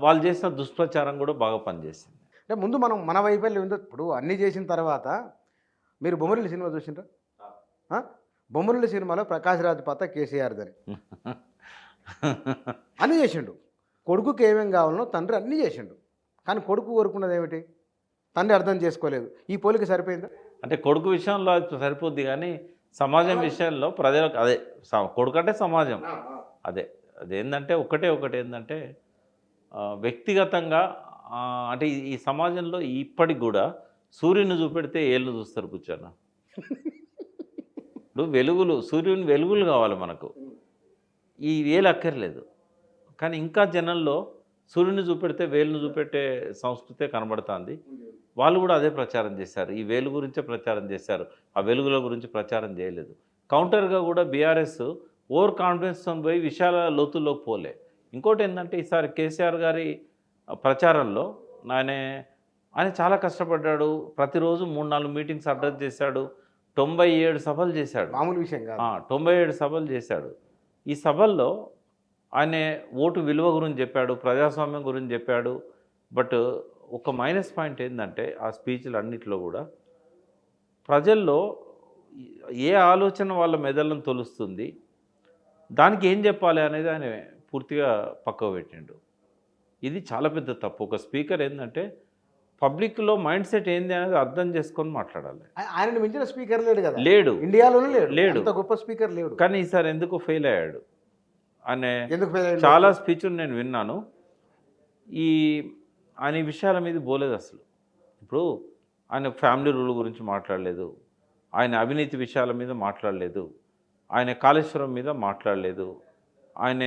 వాళ్ళు చేసిన దుష్ప్రచారం కూడా బాగా పనిచేసింది. అంటే ముందు మనం మన వైఫల్యం ఉందో ఇప్పుడు అన్నీ చేసిన తర్వాత మీరు బొమ్మరిల్లు సినిమా చూసిండ్రా? బొమ్మరిల్లు సినిమాలో ప్రకాష్ రాజ్ పాత్ర కేసీఆర్ అని అన్నీ చేసిండు. కొడుకుకి ఏమేం కావాలనో తండ్రి అన్నీ చేసిండు. కానీ కొడుకు కోరుకున్నది ఏమిటి? తండ్రి అర్థం చేసుకోలేదు. ఈ పోలిక సరిపోయిందా? అంటే కొడుకు విషయంలో అది సరిపోద్ది, కానీ సమాజం విషయంలో ప్రజలకు అదే కొడుకు అంటే సమాజం అదేంటంటే ఒకటే ఏంటంటే వ్యక్తిగతంగా అంటే ఈ సమాజంలో ఇప్పటికి కూడా సూర్యుని చూపెడితే ఏళ్ళు చూస్తారు కూర్చొని. ఇప్పుడు వెలుగులు, సూర్యుని వెలుగులు కావాలి మనకు, ఈ వేలు అక్కర్లేదు. కానీ ఇంకా జనంలో సూర్యుని చూపెడితే వేలును చూపెట్టే సంస్కృతే కనబడుతుంది. వాళ్ళు కూడా అదే ప్రచారం చేశారు, ఈ వేలు గురించే ప్రచారం చేశారు, ఆ వెలుగుల గురించి ప్రచారం చేయలేదు. కౌంటర్గా కూడా బీఆర్ఎస్ ఓవర్ కాన్ఫిడెన్స్తో పోయి విశాల లోతుల్లోకి పోలే. ఇంకోటి ఏంటంటే ఈసారి కేసీఆర్ గారి ప్రచారంలో ఆయన చాలా కష్టపడ్డాడు. ప్రతిరోజు 3-4 మీటింగ్స్ అడ్రస్ చేశాడు. 97 సభలు చేశాడు. మామూలు విషయం కాదు. 97 సభలు చేశాడు. ఈ సభల్లో ఆయన ఓటు విలువ గురించి చెప్పాడు, ప్రజాస్వామ్యం గురించి చెప్పాడు. బట్ ఒక మైనస్ పాయింట్ ఏంటంటే ఆ స్పీచ్లు అన్నింటిలో కూడా ప్రజల్లో ఏ ఆలోచన వాళ్ళ మెదళ్ళను తొలుస్తుంది, దానికి ఏం చెప్పాలి అనేది ఆయన పూర్తిగా పక్కకు పెట్టిండు. ఇది చాలా పెద్ద తప్పు. ఒక స్పీకర్ ఏంటంటే పబ్లిక్లో మైండ్ సెట్ ఏంది అనేది అర్థం చేసుకొని మాట్లాడాలి. ఆయన మించిన స్పీకర్ లేడు కదా, లేడు, ఇండియాలోనే లేడు, అంత గొప్ప స్పీకర్ లేడు. కానీ ఈసారి ఎందుకు ఫెయిల్ అయ్యాడు అనే చాలా చాలా స్పీచ్లు నేను విన్నాను. ఆయన ఈ విషయాల మీద పోలేదు అసలు. ఇప్పుడు ఆయన ఫ్యామిలీ రూల్ గురించి మాట్లాడలేదు, ఆయన అవినీతి విషయాల మీద మాట్లాడలేదు, ఆయన కాళేశ్వరం మీద మాట్లాడలేదు, ఆయన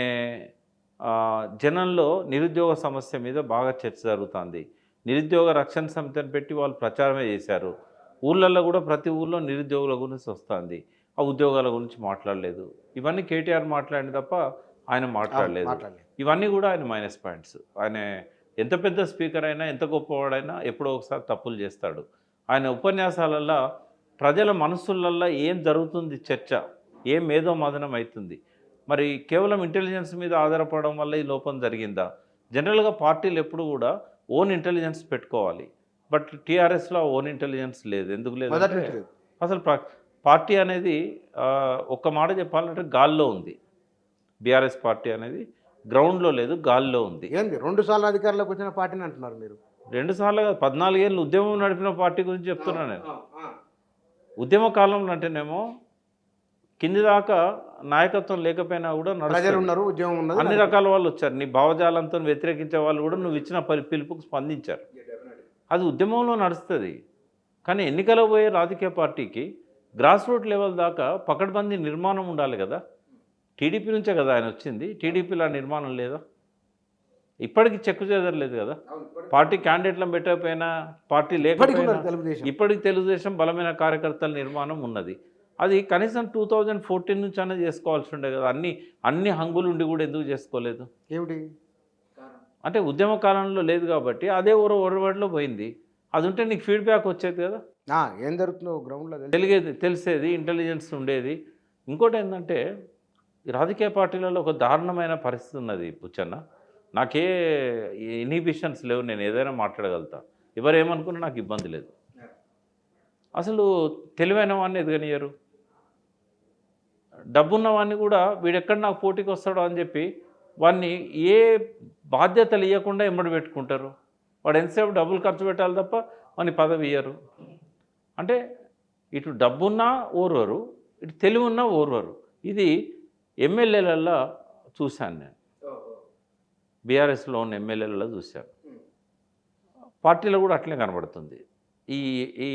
జనంలో నిరుద్యోగ సమస్య మీద బాగా చర్చ జరుగుతుంది. నిరుద్యోగ రక్షణ సమితిని పెట్టి వాళ్ళు ప్రచారమే చేశారు. ఊళ్ళల్లో కూడా ప్రతి ఊళ్ళో నిరుద్యోగుల గురించి వస్తుంది, ఆ ఉద్యోగాల గురించి మాట్లాడలేదు. ఇవన్నీ కేటీఆర్ మాట్లాడిన తప్ప ఆయన మాట్లాడలేదు. ఇవన్నీ కూడా ఆయన మైనస్ పాయింట్స్. ఆయన ఎంత పెద్ద స్పీకర్ అయినా, ఎంత గొప్పవాడైనా ఎప్పుడో ఒకసారి తప్పులు చేస్తాడు. ఆయన ఉపన్యాసాలల్లో ప్రజల మనస్సులల్లో ఏం జరుగుతుంది, చర్చ ఏం మేధో మదనం అవుతుంది. మరి కేవలం ఇంటెలిజెన్స్ మీద ఆధారపడడం వల్ల ఈ లోపం జరిగిందా? జనరల్గా పార్టీలు ఎప్పుడు కూడా ఓన్ ఇంటెలిజెన్స్ పెట్టుకోవాలి. బట్ టీఆర్ఎస్లో ఓన్ ఇంటెలిజెన్స్ లేదు. ఎందుకు లేదు? అసలు పార్టీ అనేది ఒక్క మాట చెప్పాలంటే గాల్లో ఉంది. బీఆర్ఎస్ పార్టీ అనేది గ్రౌండ్లో లేదు, గాల్లో ఉంది. ఏంది 2 సార్లు అధికారంలోకి వచ్చిన పార్టీని అంటున్నారు మీరు? 2 సార్లు కాదు, 14 ఏళ్ళు ఉద్యమం నడిపిన పార్టీ గురించి చెప్తున్నాను నేను. ఉద్యమ కాలంలో అంటేనేమో కింది దాకా నాయకత్వం లేకపోయినా కూడా ఉన్నారు, ఉద్యమం ఉన్నది, అన్ని రకాల వాళ్ళు వచ్చారు. నీ భావజాలంతో వ్యతిరేకించే వాళ్ళు కూడా నువ్వు ఇచ్చిన పిలుపుకు స్పందించారు. అది ఉద్యమంలో నడుస్తుంది. కానీ ఎన్నికలో పోయే రాజకీయ పార్టీకి గ్రాస్ రూట్ లెవెల్ దాకా పకడ్బందీ నిర్మాణం ఉండాలి కదా. టీడీపీ నుంచే కదా ఆయన వచ్చింది. టీడీపీలో ఆ నిర్మాణం లేదా? ఇప్పటికి చెక్కు చెదరలేదు కదా. పార్టీ క్యాండిడేట్లను పెట్టకపోయినా, పార్టీ లేకపోయినా ఇప్పటికి తెలుగుదేశం బలమైన కార్యకర్తల నిర్మాణం ఉన్నది. అది కనీసం 2014 నుంచి అన్నా చేసుకోవాల్సి ఉండే కదా. అన్ని హంగులు ఉండి కూడా ఎందుకు చేసుకోలేదు? ఏమిటి అంటే ఉద్యమ కాలంలో లేదు కాబట్టి అదే ఒరవడిలో పోయింది. అది ఉంటే నీకు ఫీడ్బ్యాక్ వచ్చేది కదా, ఏం జరుగుతుందో గ్రౌండ్లో తెలిసేది, ఇంటెలిజెన్స్ ఉండేది. ఇంకోటి ఏంటంటే రాజకీయ పార్టీలలో ఒక దారుణమైన పరిస్థితి ఉన్నది పుచ్చన్న. నాకే ఇన్హిబిషన్స్ లేవు, నేను ఏదైనా మాట్లాడగలుగుతా. ఎవరేమనుకున్నా నాకు ఇబ్బంది లేదు. అసలు తెలివైన వాడిని ఎదగనియరు, డబ్బున్న వాడిని కూడా వీడెక్కడ నాకు పోటీకి వస్తాడో అని చెప్పి వాడిని ఏ బాధ్యతలు ఇవ్వకుండా ఎమ్మడి పెట్టుకుంటారు. వాడు ఎంతసేపు డబ్బులు ఖర్చు పెట్టాలి తప్ప వాని పదవి ఇయ్యరు. అంటే ఇటు డబ్బున్నా ఓర్వరు, ఇటు తెలివున్నా ఓర్వరు. ఇది ఎమ్మెల్యేలలో చూశాను నేను, బీఆర్ఎస్లో ఉన్న ఎమ్మెల్యేలలో చూశాను. పార్టీలో కూడా అట్లే కనబడుతుంది. ఈ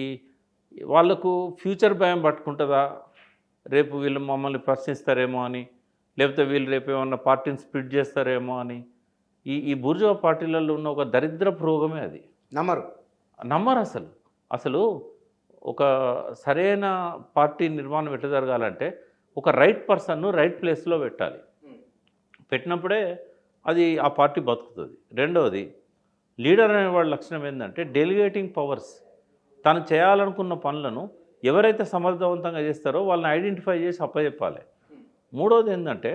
వాళ్లకు ఫ్యూచర్ భయం పట్టుకుంటుందా, రేపు వీళ్ళు మమ్మల్ని ప్రశ్నిస్తారేమో అని, లేకపోతే వీళ్ళు రేపు ఏమన్నా పార్టీని స్ప్లిట్ చేస్తారేమో అని. ఈ బూర్జువా పార్టీలలో ఉన్న ఒక దరిద్రపు రోగమే అది. నమ్మరు అసలు ఒక సరైన పార్టీ నిర్మాణం ఎట్లా జరగాలంటే ఒక రైట్ పర్సన్ను రైట్ ప్లేస్లో పెట్టాలి. పెట్టినప్పుడే అది ఆ పార్టీ బతుకుతుంది. రెండవది, లీడర్ అనేవాడి లక్షణం ఏంటంటే డెలిగేటింగ్ పవర్స్. తను చేయాలనుకున్న పనులను ఎవరైతే సమర్థవంతంగా చేస్తారో వాళ్ళని ఐడెంటిఫై చేసి అప్పచెప్పాలి. మూడవది ఏంటంటే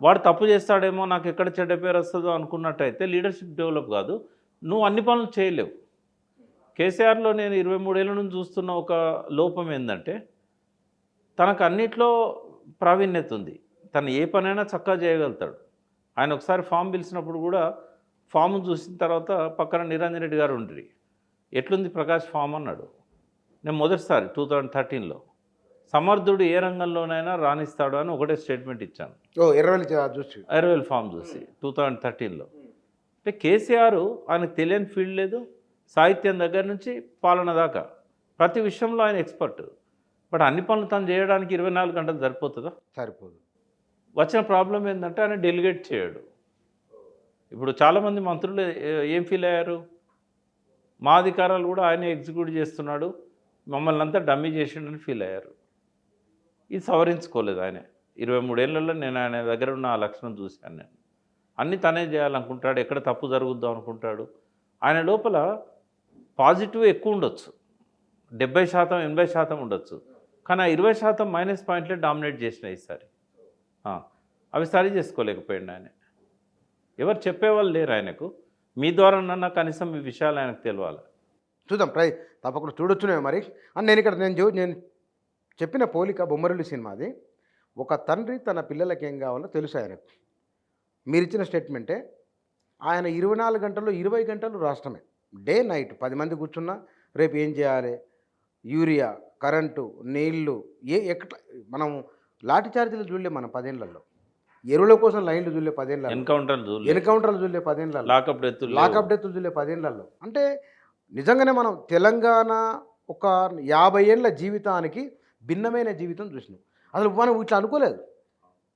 వాడు తప్పు చేస్తాడేమో, నాకు ఎక్కడ చెడ్డ పేరు వస్తుందో అనుకున్నట్టయితే లీడర్షిప్ డెవలప్ కాదు, నువ్వు అన్ని పనులు చేయలేవు. కేసీఆర్లో నేను 23 ఏళ్ళ నుంచి చూస్తున్న ఒక లోపం ఏంటంటే తనకు అన్నిట్లో ప్రావీణ్యత ఉంది, తను ఏ పనైనా చక్కగా చేయగలుగుతాడు. ఆయన ఒకసారి ఫామ్ పిలిచినప్పుడు కూడా ఫామ్ చూసిన తర్వాత పక్కన నిరంజన్ రెడ్డి గారు ఉండ్రి, ఎట్లుంది ప్రకాష్ ఫామ్ అన్నాడు. నేను మొదటిసారి 2013లో సమర్థుడు ఏ రంగంలోనైనా రాణిస్తాడు అని ఒకటే స్టేట్మెంట్ ఇచ్చాను. ఎర్రవేల్ ఫామ్ చూసి 2013లో. అంటే కేసీఆర్ ఆయనకు తెలియని ఫీల్డ్ లేదు, సాహిత్యం దగ్గర నుంచి పాలన దాకా ప్రతి విషయంలో ఆయన ఎక్స్పర్ట్. బట్ అన్ని పనులు తను చేయడానికి 24 గంటలు సరిపోతుందా? సరిపోదు. వచ్చిన ప్రాబ్లం ఏంటంటే ఆయన డెలిగేట్ చేయడు. ఇప్పుడు చాలామంది మంత్రులు ఏం ఫీల్ అయ్యారు, మా అధికారాలు కూడా ఆయనే ఎగ్జిక్యూట్ చేస్తున్నాడు, మమ్మల్ని అంతా డమ్మీ చేసిండని ఫీల్ అయ్యారు. ఇది సవరించుకోలేదు ఆయన. 23 ఏళ్లలో నేను ఆయన దగ్గర ఉన్న ఆ లక్షణం చూశాను. నేను అన్నీ తనే చేయాలనుకుంటాడు, ఎక్కడ తప్పు జరుగుద్దాం అనుకుంటాడు. ఆయన లోపల పాజిటివ్ ఎక్కువ ఉండొచ్చు, 70% 80% ఉండొచ్చు, కానీ ఆ 20% మైనస్ పాయింట్లే డామినేట్ చేసినాయి ఈసారి. అవి సరి చేసుకోలేకపోయింది ఆయన. ఎవరు చెప్పేవాళ్ళు లేరు ఆయనకు. మీ ద్వారా కనీసం ఈ విషయాలు ఆయనకు తెలియాలి. చూద్దాం, తప్పకుండా చూడొచ్చునే మరి. అని నేను చెప్పిన పోలిక బొమ్మరిల్లు సినిమాది. ఒక తండ్రి తన పిల్లలకి ఏం కావాలో తెలుసు ఆయనకు. మీరు ఇచ్చిన స్టేట్మెంటే ఆయన 24 గంటల్లో 20 గంటలు రాష్ట్రమే, డే నైట్ 10 మంది కూర్చున్నా రేపు ఏం చేయాలి, యూరియా, కరెంటు, నీళ్లు, ఎక్కడ మనం లాఠీ చార్జీలు చూడలే మనం 10 ఏళ్లలో, ఎరువుల కోసం లైన్లు చూడలే 10 ఏళ్లలో, ఎన్కౌంటర్లు చూడలే 10 ఏళ్లలో, లాకప్ డెత్తులు చూడలే 10 ఏళ్లలో. అంటే నిజంగానే మనం తెలంగాణ ఒక 50 ఏళ్ళ జీవితానికి భిన్నమైన జీవితం చూసినాం. అసలు మనం ఇట్లా అనుకోలేదు,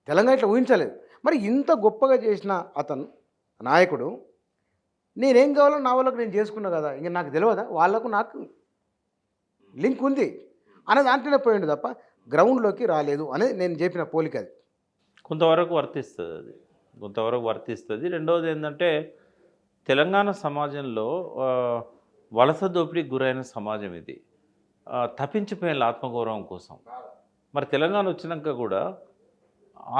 తెలంగాణ ఇట్లా ఊహించలేదు. మరి ఇంత గొప్పగా చేసిన అతను నాయకుడు, నేనేం కావాలో నా వాళ్ళకు నేను చేసుకున్నా కదా, ఇంక నాకు తెలియదా, వాళ్ళకు నాకు లింక్ ఉంది అనే దాంట్లోనే పోయిండు తప్ప గ్రౌండ్లోకి రాలేదు అనేది నేను చెప్పిన పోలిక. అది కొంతవరకు వర్తిస్తుంది. రెండవది ఏంటంటే తెలంగాణ సమాజంలో వలస దోపిడీకి గురైన సమాజం ఇది. తప్పించిపోయిన ఆత్మగౌరవం కోసం. మరి తెలంగాణ వచ్చినాక కూడా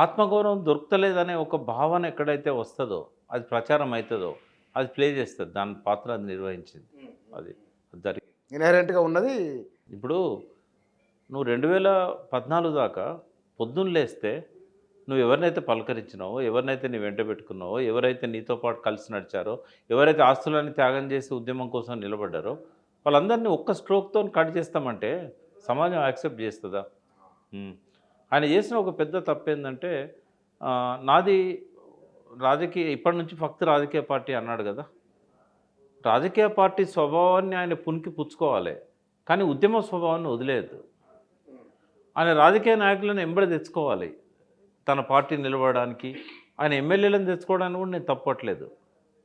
ఆత్మగౌరవం దొరకలేదనే ఒక భావన ఎక్కడైతే వస్తుందో, అది ప్రచారం అవుతుందో, అది ప్లే చేస్తుంది, దాని పాత్ర అది నిర్వహించింది. అది జరిగింది, ఇన్హెరెంట్గా ఉన్నది. ఇప్పుడు నువ్వు 2014 దాకా పొద్దున్న లేస్తే నువ్వు ఎవరినైతే పలకరించినావో, ఎవరినైతే నీ వెంట పెట్టుకున్నావో, ఎవరైతే నీతో పాటు కలిసి నడిచారో, ఎవరైతే ఆస్తులన్నీ త్యాగం చేసి ఉద్యమం కోసం నిలబడ్డారో, వాళ్ళందరినీ ఒక్క స్ట్రోక్తో కట్ చేస్తామంటే సమాజం యాక్సెప్ట్ చేస్తుందా? ఆయన చేసిన ఒక పెద్ద తప్పు ఏంటంటే, నాది ఇప్పటి నుంచి ఫక్త్ రాజకీయ పార్టీ అన్నాడు కదా. రాజకీయ పార్టీ స్వభావాన్ని ఆయన పునికి పుచ్చుకోవాలి, కానీ ఉద్యమ స్వభావాన్ని వదిలేదు. ఆయన రాజకీయ నాయకులను ఎంబడి తెచ్చుకోవాలి తన పార్టీ నిలబడడానికి. ఆయన ఎమ్మెల్యేలను తెచ్చుకోవడానికి కూడా నేను తప్పట్లేదు,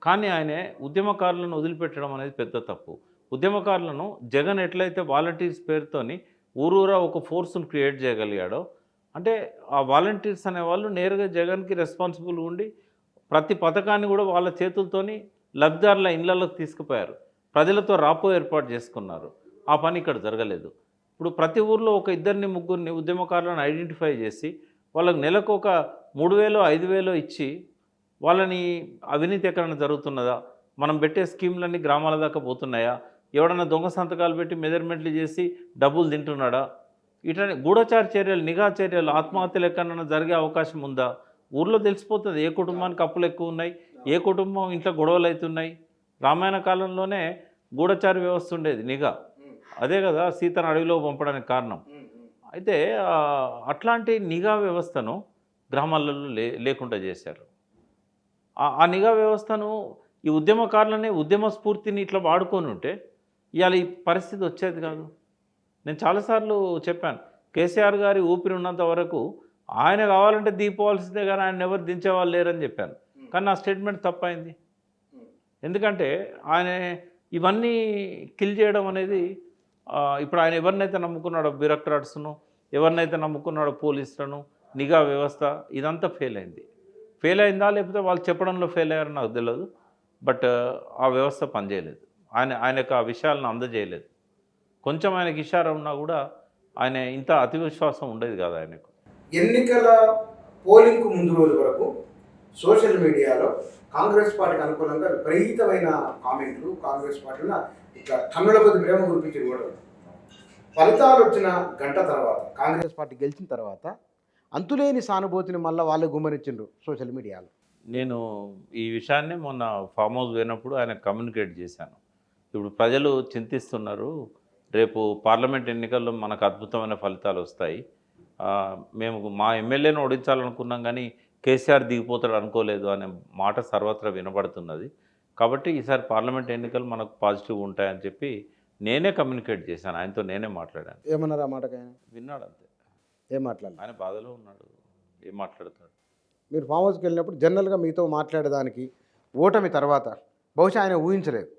కానీ ఆయన ఉద్యమకారులను వదిలిపెట్టడం అనేది పెద్ద తప్పు. ఉద్యమకారులను జగన్ ఎట్లయితే వాలంటీర్స్ పేరుతోని ఊరూరా ఒక ఫోర్స్ను క్రియేట్ చేయగలిగాడో, అంటే ఆ వాలంటీర్స్ అనేవాళ్ళు నేరుగా జగన్కి రెస్పాన్సిబుల్ ఉండి ప్రతి పథకాన్ని కూడా వాళ్ళ చేతులతోని లబ్ధిదారుల ఇళ్లలోకి తీసుకుపోయారు, ప్రజలతో రాపో ఏర్పాటు చేసుకున్నారు. ఆ పని ఇక్కడ జరగలేదు. ఇప్పుడు ప్రతి ఊర్లో ఒక 2-3 ఉద్యమకారులను ఐడెంటిఫై చేసి వాళ్ళకి నెలకు ఒక 3,000 5,000 ఇచ్చి వాళ్ళని అవినీతి ఎక్కడైనా జరుగుతున్నదా, మనం పెట్టే స్కీమ్లన్నీ గ్రామాల దాకా పోతున్నాయా, ఎవడన్నా దొంగ సంతకాలు పెట్టి మెజర్మెంట్లు చేసి డబ్బులు తింటున్నాడా, ఇట్లా గూఢచార చర్యలు, నిఘా చర్యలు, ఆత్మహత్యలు ఎక్కడన్నా జరిగే అవకాశం ఉందా? ఊర్లో తెలిసిపోతుంది ఏ కుటుంబానికి అప్పులు ఎక్కువ ఉన్నాయి, ఏ కుటుంబం ఇంట్లో గొడవలు అవుతున్నాయి. రామాయణ కాలంలోనే గూఢచార వ్యవస్థ ఉండేది, నిఘా. అదే కదా సీతను అడవిలో పంపడానికి కారణం. అయితే అట్లాంటి నిఘా వ్యవస్థను గ్రామాలలో లేకుండా చేశారు. ఆ నిఘా వ్యవస్థను ఈ ఉద్యమకారులనే ఉద్యమ స్ఫూర్తిని ఇట్లా వాడుకొని ఉంటే ఇవాళ ఈ పరిస్థితి వచ్చేది కాదు. నేను చాలాసార్లు చెప్పాను, కేసీఆర్ గారి ఊపిరి ఉన్నంత వరకు ఆయన కావాలంటే దిగిపోవాల్సిందే కానీ ఆయన ఎవరు దించేవాళ్ళు లేరని చెప్పాను. కానీ నా స్టేట్మెంట్ తప్పైంది. ఎందుకంటే ఆయన ఇవన్నీ కిల్ చేయడం అనేది, ఇప్పుడు ఆయన ఎవరినైతే నమ్ముకున్నాడో బ్యూరోక్రాట్స్ను, ఎవరినైతే నమ్ముకున్నాడో పోలీసులను, నిఘా వ్యవస్థ, ఇదంతా ఫెయిల్ అయింది. ఫెయిల్ అయిందా లేకపోతే వాళ్ళు చెప్పడంలో ఫెయిల్ అయ్యారో నాకు తెలియదు. బట్ ఆ వ్యవస్థ పనిచేయలేదు. ఆయనకు ఆ విషయాలను అందజేయలేదు. కొంచెం ఆయనకి ఇషారా ఉన్నా కూడా ఆయన ఇంత అతి విశ్వాసం ఉండేది కాదు ఆయనకు. ఎన్నికల పోలింగ్కు ముందు రోజు వరకు సోషల్ మీడియాలో కాంగ్రెస్ పార్టీకి అనుకూలంగా విపరీతమైన కామెంట్లు, కాంగ్రెస్ పార్టీలో ఇట్లా టన్నుల కొద్ది ప్రేమ గురిపించి కూడా ఫలితాలు వచ్చిన గంట తర్వాత కాంగ్రెస్ పార్టీ గెలిచిన తర్వాత అంతులేని సానుభూతిని మళ్ళీ వాళ్ళే గుమ్మరించిండ్రు సోషల్ మీడియాలో. నేను ఈ విషయాన్ని మొన్న ఫామ్ హౌస్ పోయినప్పుడు ఆయన కమ్యూనికేట్ చేశాను. ఇప్పుడు ప్రజలు చింతిస్తున్నారు, రేపు పార్లమెంట్ ఎన్నికల్లో మనకు అద్భుతమైన ఫలితాలు వస్తాయి. మేము మా ఎమ్మెల్యేను ఓడించాలనుకున్నాం కానీ కేసీఆర్ దిగిపోతాడు అనుకోలేదు అనే మాట సర్వత్రా వినబడుతున్నది. కాబట్టి ఈసారి పార్లమెంట్ ఎన్నికలు మనకు పాజిటివ్ ఉంటాయని చెప్పి నేనే కమ్యూనికేట్ చేశాను. ఆయనతో నేనే మాట్లాడాను. ఏమన్నారు ఆ మాటకు? ఆయన విన్నాడు అంతే. ఏం మాట్లాడాలి? ఆయన బాధలో ఉన్నాడు, ఏం మాట్లాడతాడు. మీరు ఫామ్ హౌస్కి వెళ్ళినప్పుడు జనరల్గా మీతో మాట్లాడేదానికి ఓటమి తర్వాత బహుశా ఆయన ఊహించలేదు.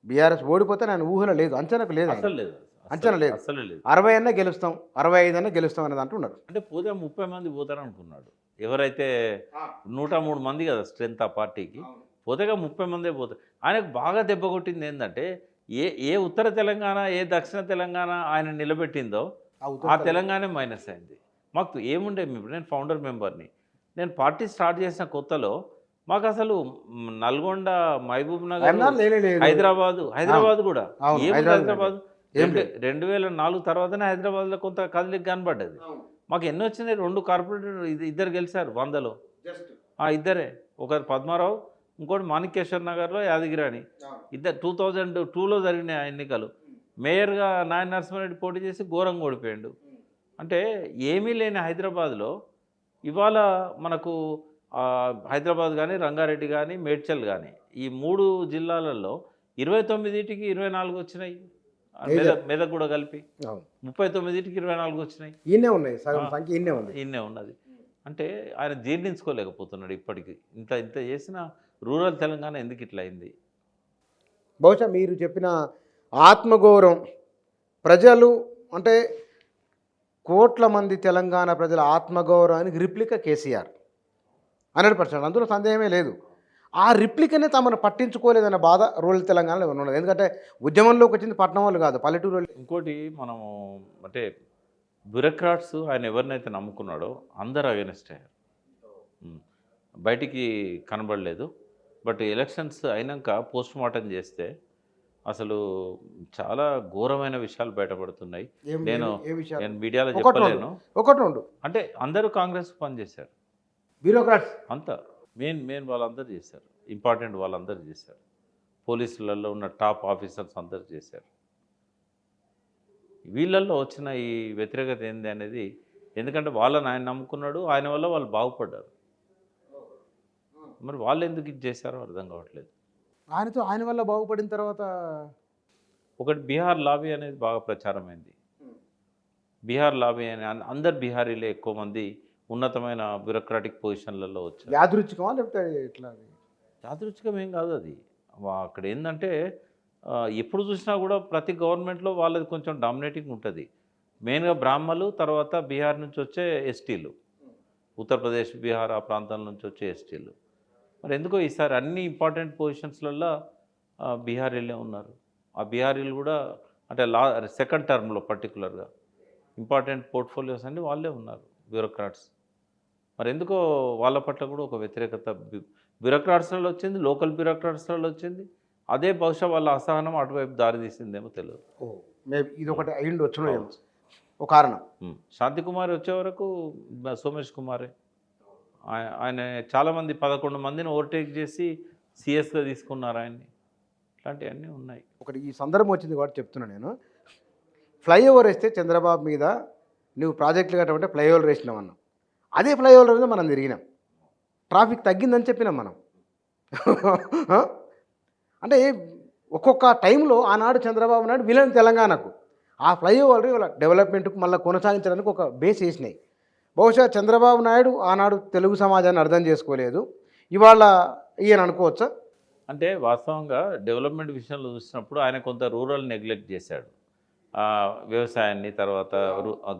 బీఆర్ఎస్ ఓడిపోతే ఆయన ఊహలో లేదు, అంచనాకు లేదు, అసలు లేదు, అంచనా లేదు. అసలు లేదు. 60 అన్నా గెలుస్తాం, 65 అన్నా గెలుస్తాం అనేది అంటున్నారు. అంటే పోతే 30 మంది పోతారు అనుకున్నాడు. ఎవరైతే 103 మంది కదా స్ట్రెంత్ ఆ పార్టీకి, పోతేగా 30 మందే పోతారు. ఆయనకు బాగా దెబ్బ కొట్టింది ఏంటంటే ఏ ఉత్తర తెలంగాణ, ఏ దక్షిణ తెలంగాణ ఆయన నిలబెట్టిందో ఆ తెలంగాణ మైనస్ అయింది. మాకు ఏముండే, నేను ఫౌండర్ మెంబర్ని. నేను పార్టీ స్టార్ట్ చేసిన కొత్తలో మాకు అసలు నల్గొండ, మహబూబ్ నగర్, హైదరాబాద్ కూడా ఏముంది. హైదరాబాద్ 2004 తర్వాతనే హైదరాబాద్లో కొంత కదలిక కనబడ్డది. మాకు ఎన్ని వచ్చినాయి? 2 కార్పొరేటర్, ఇద్దరు గెలిచారు 100లో. ఇద్దరే, ఒకరు పద్మారావు, ఇంకోటి మాణిక్యేశ్వర్ నగర్లో యాదగిరి అని. ఇద్దరు 2002లో జరిగిన ఎన్నికలు. మేయర్గా నాయన నరసింహారెడ్డి పోటీ చేసి ఘోరంగా ఓడిపోయాడు. అంటే ఏమీ లేని హైదరాబాద్లో ఇవాళ మనకు హైదరాబాద్ కానీ, రంగారెడ్డి కానీ, మేడ్చల్ కానీ, ఈ 3 జిల్లాలలో 29కి 24 వచ్చినాయి. మెదక్ కూడా కలిపి 39కి 24 వచ్చినాయి. ఈయనే ఉన్నాయి, సగం సంఖ్య ఈయనే ఉన్నది. అంటే ఆయన జీర్ణించుకోలేకపోతున్నాడు ఇప్పటికీ. ఇంత చేసిన రూరల్ తెలంగాణ ఎందుకు ఇట్లా అయింది? బహుశా మీరు చెప్పిన ఆత్మగౌరవం ప్రజలు, అంటే కోట్ల మంది తెలంగాణ ప్రజల ఆత్మగౌరవానికి రిప్లికా కేసీఆర్ 100%, అందులో సందేహమే లేదు. ఆ రిప్లికనే తమను పట్టించుకోలేదన్న బాధ రూరల్ తెలంగాణలో ఉన్నది. ఎందుకంటే ఉద్యమంలోకి వచ్చింది పట్టణం వాళ్ళు కాదు, పల్లెటూరు వాళ్ళు. ఇంకోటి మనము అంటే బ్యూరోక్రాట్స్ ఆయన ఎవరినైతే నమ్ముకున్నాడో అందరూ అగెనిస్ట్ అయ్యారు. బయటికి కనబడలేదు. బట్ ఎలక్షన్స్ అయినాక పోస్ట్ మార్టం చేస్తే అసలు చాలా ఘోరమైన విషయాలు బయటపడుతున్నాయి. నేను మీడియాలో చెప్పలేను. అంటే అందరూ కాంగ్రెస్ పనిచేశారు, బ్యూరోక్రాట్స్ అంతా మెయిన్ వాళ్ళందరూ చేశారు, ఇంపార్టెంట్ వాళ్ళందరూ చేశారు. పోలీసులలో ఉన్న టాప్ ఆఫీసర్స్ అందరూ చేశారు. వీళ్ళల్లో వచ్చిన ఈ వ్యతిరేకత ఏంది అనేది, ఎందుకంటే వాళ్ళని ఆయన నమ్ముకున్నాడు, ఆయన వల్ల వాళ్ళు బాగుపడ్డారు. మరి వాళ్ళు ఎందుకు ఇది చేశారో అర్థం కావట్లేదు. ఆయన వల్ల బాగుపడిన తర్వాత ఒకటి బీహార్ లాబీ అనేది బాగా ప్రచారమైంది. బీహార్ లాబీ అని అందరు బీహారీలే ఎక్కువ మంది ఉన్నతమైన బ్యూరోక్రాటిక్ పొజిషన్లలో వచ్చారు. యాదృచ్ఛికమా లేకపోతే ఎట్లా? యాదృచ్ఛికం ఏం కాదు అది. అక్కడ ఏంటంటే ఎప్పుడు చూసినా కూడా ప్రతి గవర్నమెంట్లో వాళ్ళది కొంచెం డామినేటింగ్ ఉంటుంది. మెయిన్గా బ్రాహ్మలు, తర్వాత బీహార్ నుంచి వచ్చే ఎస్టీలు, ఉత్తరప్రదేశ్, బీహార్ ఆ ప్రాంతాల నుంచి వచ్చే ఎస్టీలు. మరి ఎందుకో ఈసారి అన్ని ఇంపార్టెంట్ పొజిషన్స్లలో బీహారీలే ఉన్నారు. ఆ బీహారీలు కూడా అంటే సెకండ్ టర్మ్లో పర్టికులర్గా ఇంపార్టెంట్ పోర్ట్ఫోలియోస్ అన్నీ వాళ్ళే ఉన్నారు, బ్యూరోక్రాట్స్. మరి ఎందుకో వాళ్ళ పట్ల కూడా ఒక వ్యతిరేకత బ్యూరోక్రాట్స్లలో వచ్చింది, లోకల్ బ్యూరోక్రాట్స్లలో వచ్చింది. అదే బహుశా వాళ్ళ అసహనం అటువైపు దారి తీసిందేమో తెలియదు. ఇది ఒకటి అయ్యిండి వచ్చిన ఒక కారణం. శాంతికుమారి వచ్చే వరకు సోమేష్ కుమారే, ఆయన చాలామంది 11 మందిని ఓవర్టేక్ చేసి సిఎస్గా తీసుకున్నారు ఆయన్ని. ఇట్లాంటివన్నీ ఉన్నాయి. ఒకటి ఈ సందర్భం వచ్చింది కాబట్టి చెప్తున్నా నేను. ఫ్లైఓవర్ వేస్తే చంద్రబాబు మీద నువ్వు ప్రాజెక్టులు కట్టమంటే ఫ్లైఓవర్ వేసినాం అన్నాం. అదే ఫ్లైఓవర్ మీద మనం తిరిగినాం, ట్రాఫిక్ తగ్గిందని చెప్పినాం మనం. అంటే ఒక్కొక్క టైంలో ఆనాడు చంద్రబాబు నాయుడు విలన్ తెలంగాణకు, ఆ ఫ్లైఓవర్ డెవలప్మెంట్కు మళ్ళీ కొనసాగించడానికి ఒక బేస్ వేసినాయి. బహుశా చంద్రబాబు నాయుడు ఆనాడు తెలుగు సమాజాన్ని అర్థం చేసుకోలేదు, ఇవాళ ఈయన అనుకోవచ్చా? అంటే వాస్తవంగా డెవలప్మెంట్ విషయంలో చూసినప్పుడు ఆయన కొంత రూరల్ నెగ్లెక్ట్ చేశాడు. వ్యవసాయాన్ని, తర్వాత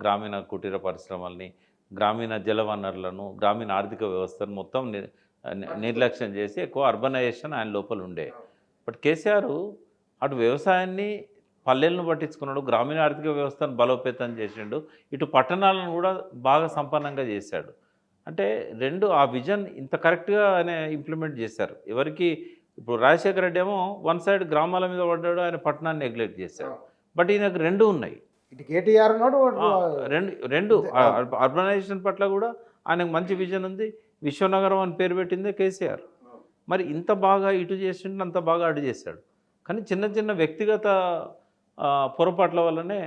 గ్రామీణ కుటీర పరిశ్రమల్ని, గ్రామీణ జల వనరులను, గ్రామీణ ఆర్థిక వ్యవస్థను మొత్తం నిర్లక్ష్యం చేసి ఎక్కువ అర్బనైజేషన్ ఆయన లోపల ఉండే. బట్ కేసీఆర్ అటు వ్యవసాయాన్ని పల్లెలను పట్టించుకున్నాడు, గ్రామీణ ఆర్థిక వ్యవస్థను బలోపేతం చేసిండు, ఇటు పట్టణాలను కూడా బాగా సంపన్నంగా చేశాడు. అంటే రెండు ఆ విజన్ ఇంత కరెక్ట్గా ఆయన ఇంప్లిమెంట్ చేశారు. ఎవరికి ఇప్పుడు రాజశేఖర రెడ్డి ఏమో వన్ సైడ్ గ్రామాల మీద పడ్డాడు, ఆయన పట్టణాన్ని నెగ్లెక్ట్ చేశాడు. బట్ ఈయనకు రెండు ఉన్నాయి. ఇటు కేటీఆర్ ఉన్నాడు, రెండు అర్బనైజేషన్ పట్ల కూడా ఆయనకు మంచి విజన్ ఉంది. విశ్వనగరం అని పేరు పెట్టిందే కేసీఆర్. మరి ఇంత బాగా ఇటు చేసిండు, అంత బాగా అటు చేశాడు. కానీ చిన్న చిన్న వ్యక్తిగత పొరపాట్ల వల్లనే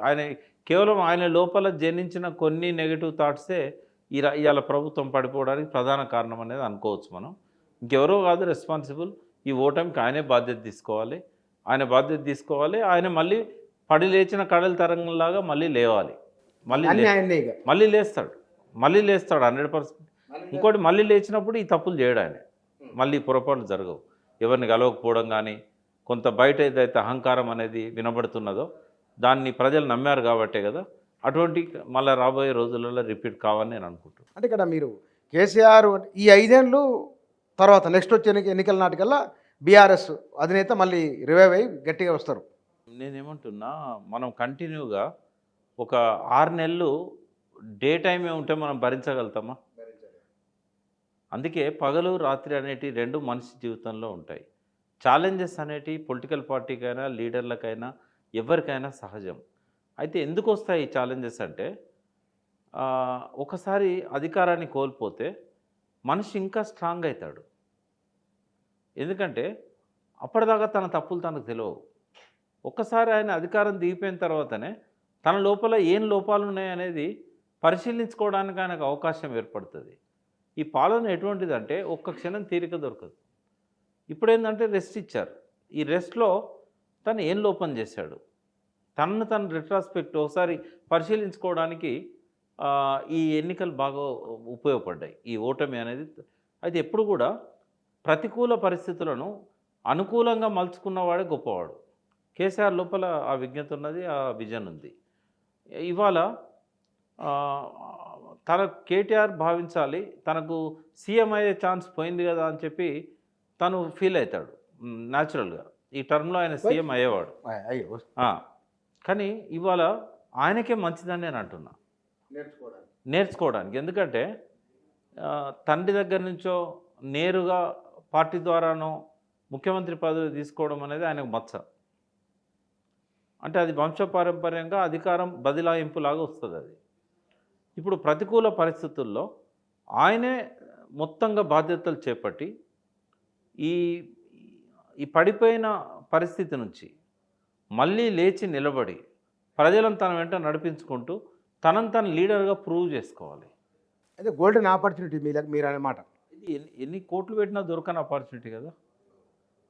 ఆయన కేవలం ఆయన లోపల జనించిన కొన్ని నెగిటివ్ థాట్సే ఇవాళ ప్రభుత్వం పడిపోవడానికి ప్రధాన కారణం అనేది అనుకోవచ్చు మనం. ఇంకెవరో కాదు రెస్పాన్సిబుల్. ఈ ఓటమికి ఆయనే బాధ్యత తీసుకోవాలి. ఆయన మళ్ళీ పడి లేచిన కడల తరంగంలాగా మళ్ళీ లేవాలి. మళ్ళీ లేస్తాడు 100%. ఇంకోటి మళ్ళీ లేచినప్పుడు ఈ తప్పులు చేయడు ఆయన. మళ్ళీ పొరపాట్లు జరగవు. ఎవరిని కలవకపోవడం కానీ, కొంత బయట ఏదైతే అహంకారం అనేది వినబడుతున్నదో దాన్ని ప్రజలు నమ్మారు కాబట్టే కదా అటువంటి మళ్ళీ రాబోయే రోజులలో రిపీట్ కావాలని నేను అనుకుంటున్నాను. అంటే ఇక్కడ మీరు కేసీఆర్ ఈ 5 ఏళ్ళు తర్వాత నెక్స్ట్ వచ్చే ఎన్నికల నాటికల్లా బీఆర్ఎస్ అధినేత మళ్ళీ రివైవ్ అయ్యి గట్టిగా వస్తారు. నేనేమంటున్నా, మనం కంటిన్యూగా ఒక 6 నెలలు డే టైమే ఉంటే మనం భరించగలుగుతామా? అందుకే పగలు రాత్రి అనేటి రెండు మనిషి జీవితంలో ఉంటాయి. ఛాలెంజెస్ అనేటి పొలిటికల్ పార్టీకైనా, లీడర్లకైనా, ఎవరికైనా సహజం. అయితే ఎందుకు వస్తాయి ఈ ఛాలెంజెస్ అంటే, ఒకసారి అధికారాన్ని కోల్పోతే మనిషి ఇంకా స్ట్రాంగ్ అవుతాడు. ఎందుకంటే అప్పటిదాకా తన తప్పులు తనకు తెలియవు. ఒక్కసారి ఆయన అధికారం దిగిపోయిన తర్వాతనే తన లోపల ఏం లోపాలు ఉన్నాయనేది పరిశీలించుకోవడానికి ఆయనకు అవకాశం ఏర్పడుతుంది. ఈ పాలన ఎటువంటిదంటే ఒక్క క్షణం తీరిక దొరకదు. ఇప్పుడేంటంటే రెస్ట్ ఇచ్చారు. ఈ రెస్ట్లో తను ఏం లోపం చేశాడు, తను రిట్రాస్పెక్ట్ ఒకసారి పరిశీలించుకోవడానికి ఈ ఎన్నికలు బాగా ఉపయోగపడ్డాయి, ఈ ఓటమి అనేది. అయితే ఎప్పుడు కూడా ప్రతికూల పరిస్థితులను అనుకూలంగా మలుచుకున్నవాడే గొప్పవాడు. కేసీఆర్ లోపల ఆ విజ్ఞత ఉన్నది, ఆ విజన్ ఉంది. ఇవాళ తన కేటీఆర్ భావించాలి, తనకు సీఎం అయ్యే ఛాన్స్ పోయింది కదా అని చెప్పి తను ఫీల్ అవుతాడు న్యాచురల్గా. ఈ టర్మ్లో ఆయన సీఎం అయ్యేవాడు. కానీ ఇవాళ ఆయనకే మంచిదని నేను అంటున్నా, నేర్చుకోవడానికి. ఎందుకంటే తండ్రి దగ్గర నుంచో నేరుగా పార్టీ ద్వారానో ముఖ్యమంత్రి పదవి తీసుకోవడం అనేది ఆయనకు మచ్చ. అంటే అది వంశపారంపర్యంగా అధికారం బదిలాయింపులాగా వస్తుంది అది. ఇప్పుడు ప్రతికూల పరిస్థితుల్లో ఆయనే మొత్తంగా బాధ్యతలు చేపట్టి ఈ పడిపోయిన పరిస్థితి నుంచి మళ్ళీ లేచి నిలబడి ప్రజలను తన వెంట నడిపించుకుంటూ తను లీడర్గా ప్రూవ్ చేసుకోవాలి. అయితే గోల్డెన్ ఆపర్చునిటీ మీరు అన్నమాట. ఇది ఎన్ని కోట్లు పెట్టినా దొరకని ఆపర్చునిటీ కదా.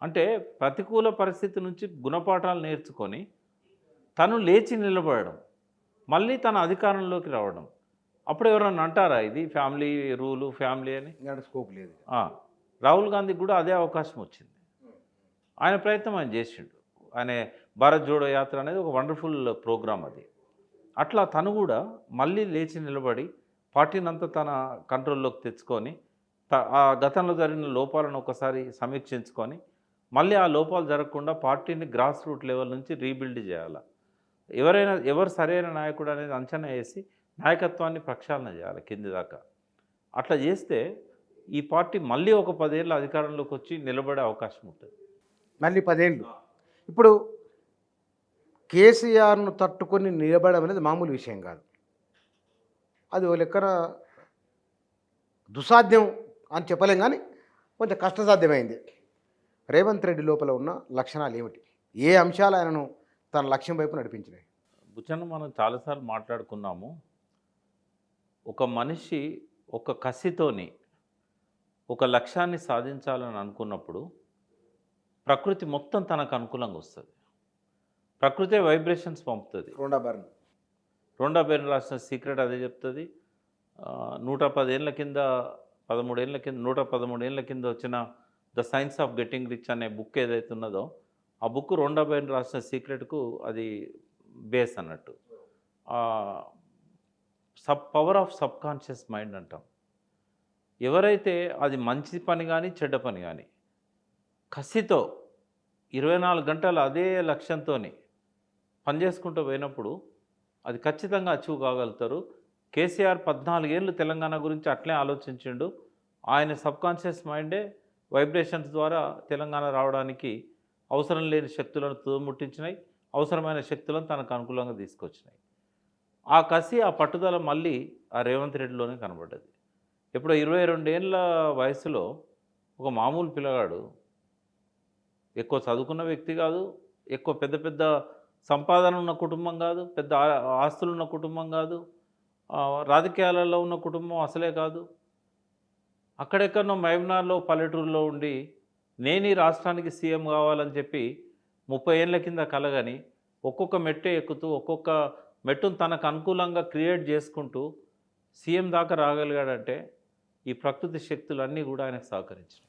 అంటే ప్రతికూల పరిస్థితి నుంచి గుణపాఠాలు నేర్చుకొని తను లేచి నిలబడడం, మళ్ళీ తన అధికారంలోకి రావడం. అప్పుడు ఎవరన్నా అంటారా ఇది ఫ్యామిలీ రూలు, ఫ్యామిలీ అని? స్కోప్ లేదు. రాహుల్ గాంధీకి కూడా అదే అవకాశం వచ్చింది. ఆయన ప్రయత్నం ఆయన చేసిండు. ఆయన భారత్ జోడో యాత్ర అనేది ఒక వండర్ఫుల్ ప్రోగ్రామ్ అది. అట్లా తను కూడా మళ్ళీ లేచి నిలబడి పార్టీని అంతా తన కంట్రోల్లోకి తెచ్చుకొని ఆ గతంలో జరిగిన లోపాలను ఒకసారి సమీక్షించుకొని మళ్ళీ ఆ లోపాలు జరగకుండా పార్టీని గ్రాస్ రూట్ లెవెల్ నుంచి రీబిల్డ్ చేయాలి. ఎవరు సరైన నాయకుడు అనేది అంచనా వేసి నాయకత్వాన్ని ప్రక్షాళన చేయాలి కింది దాకా. అట్లా చేస్తే ఈ పార్టీ మళ్ళీ ఒక 10 ఏళ్ళ అధికారంలోకి వచ్చి నిలబడే అవకాశం ఉంటుంది. మళ్ళీ 10 ఏళ్ళు. ఇప్పుడు కేసీఆర్ను తట్టుకొని నిలబడడం అనేది మామూలు విషయం కాదు. అది ఓ లెక్కన దుస్సాధ్యం అని చెప్పలేం, కానీ కొంచెం కష్టసాధ్యమైంది. రేవంత్ రెడ్డి లోపల ఉన్న లక్షణాలు ఏమిటి? ఏ అంశాలు ఆయనను తన లక్ష్యం వైపు నడిపించినాయి? బుచ్చన్న, మనం చాలాసార్లు మాట్లాడుకున్నాము. ఒక మనిషి ఒక కసితోని ఒక లక్ష్యాన్ని సాధించాలని అనుకున్నప్పుడు ప్రకృతి మొత్తం తనకు అనుకూలంగా వస్తుంది. ప్రకృతే వైబ్రేషన్స్ పంపుతుంది. రొండా బెర్న్ రాసిన సీక్రెట్ అదే చెప్తుంది. 113 ఏళ్ళ కింద వచ్చిన the science of getting rich అనే బుక్ ఏదైతే ఉన్నదో ఆ బుక్ రొండా బెర్న్ రాసిన సీక్రెట్కు అది బేస్ అన్నట్టు. పవర్ ఆఫ్ సబ్కాన్షియస్ మైండ్ అంటాం. ఎవరైతే అది మంచి పని కానీ చెడ్డ పని కానీ కసితో 24 గంటలు అదే లక్ష్యంతో పనిచేసుకుంటూ పోయినప్పుడు అది ఖచ్చితంగా అచీవ్ కాగలుగుతారు. కేసీఆర్ 14 ఏళ్ళు తెలంగాణ గురించి అట్లే ఆలోచించిండు. ఆయన సబ్కాన్షియస్ మైండే వైబ్రేషన్స్ ద్వారా తెలంగాణ రావడానికి అవసరం లేని శక్తులను తుదముట్టించినాయి, అవసరమైన శక్తులను తనకు అనుకూలంగా తీసుకొచ్చినాయి. ఆ కసి ఆ పట్టుదల మళ్ళీ ఆ రేవంత్ రెడ్డిలోనే కనబడ్డది. ఎప్పుడో 22 ఏళ్ళ వయసులో ఒక మామూలు పిల్లగాడు, ఎక్కువ చదువుకున్న వ్యక్తి కాదు, ఎక్కువ పెద్ద పెద్ద సంపాదన ఉన్న కుటుంబం కాదు, పెద్ద ఆస్తులు ఉన్న కుటుంబం కాదు, రాజకీయాలలో ఉన్న కుటుంబం అసలే కాదు. అక్కడెక్కడో మహబూబ్నగర్లో పల్లెటూరులో ఉండి నేను ఈ రాష్ట్రానికి సీఎం కావాలని చెప్పి 30 ఏళ్ళ కింద కలగని ఒక్కొక్క మెట్టే ఎక్కుతూ ఒక్కొక్క మెట్టును తనకు అనుకూలంగా క్రియేట్ చేసుకుంటూ సీఎం దాకా రాగలిగాడంటే ఈ ప్రకృతి శక్తులన్నీ కూడా ఆయనకు సహకరించాయి.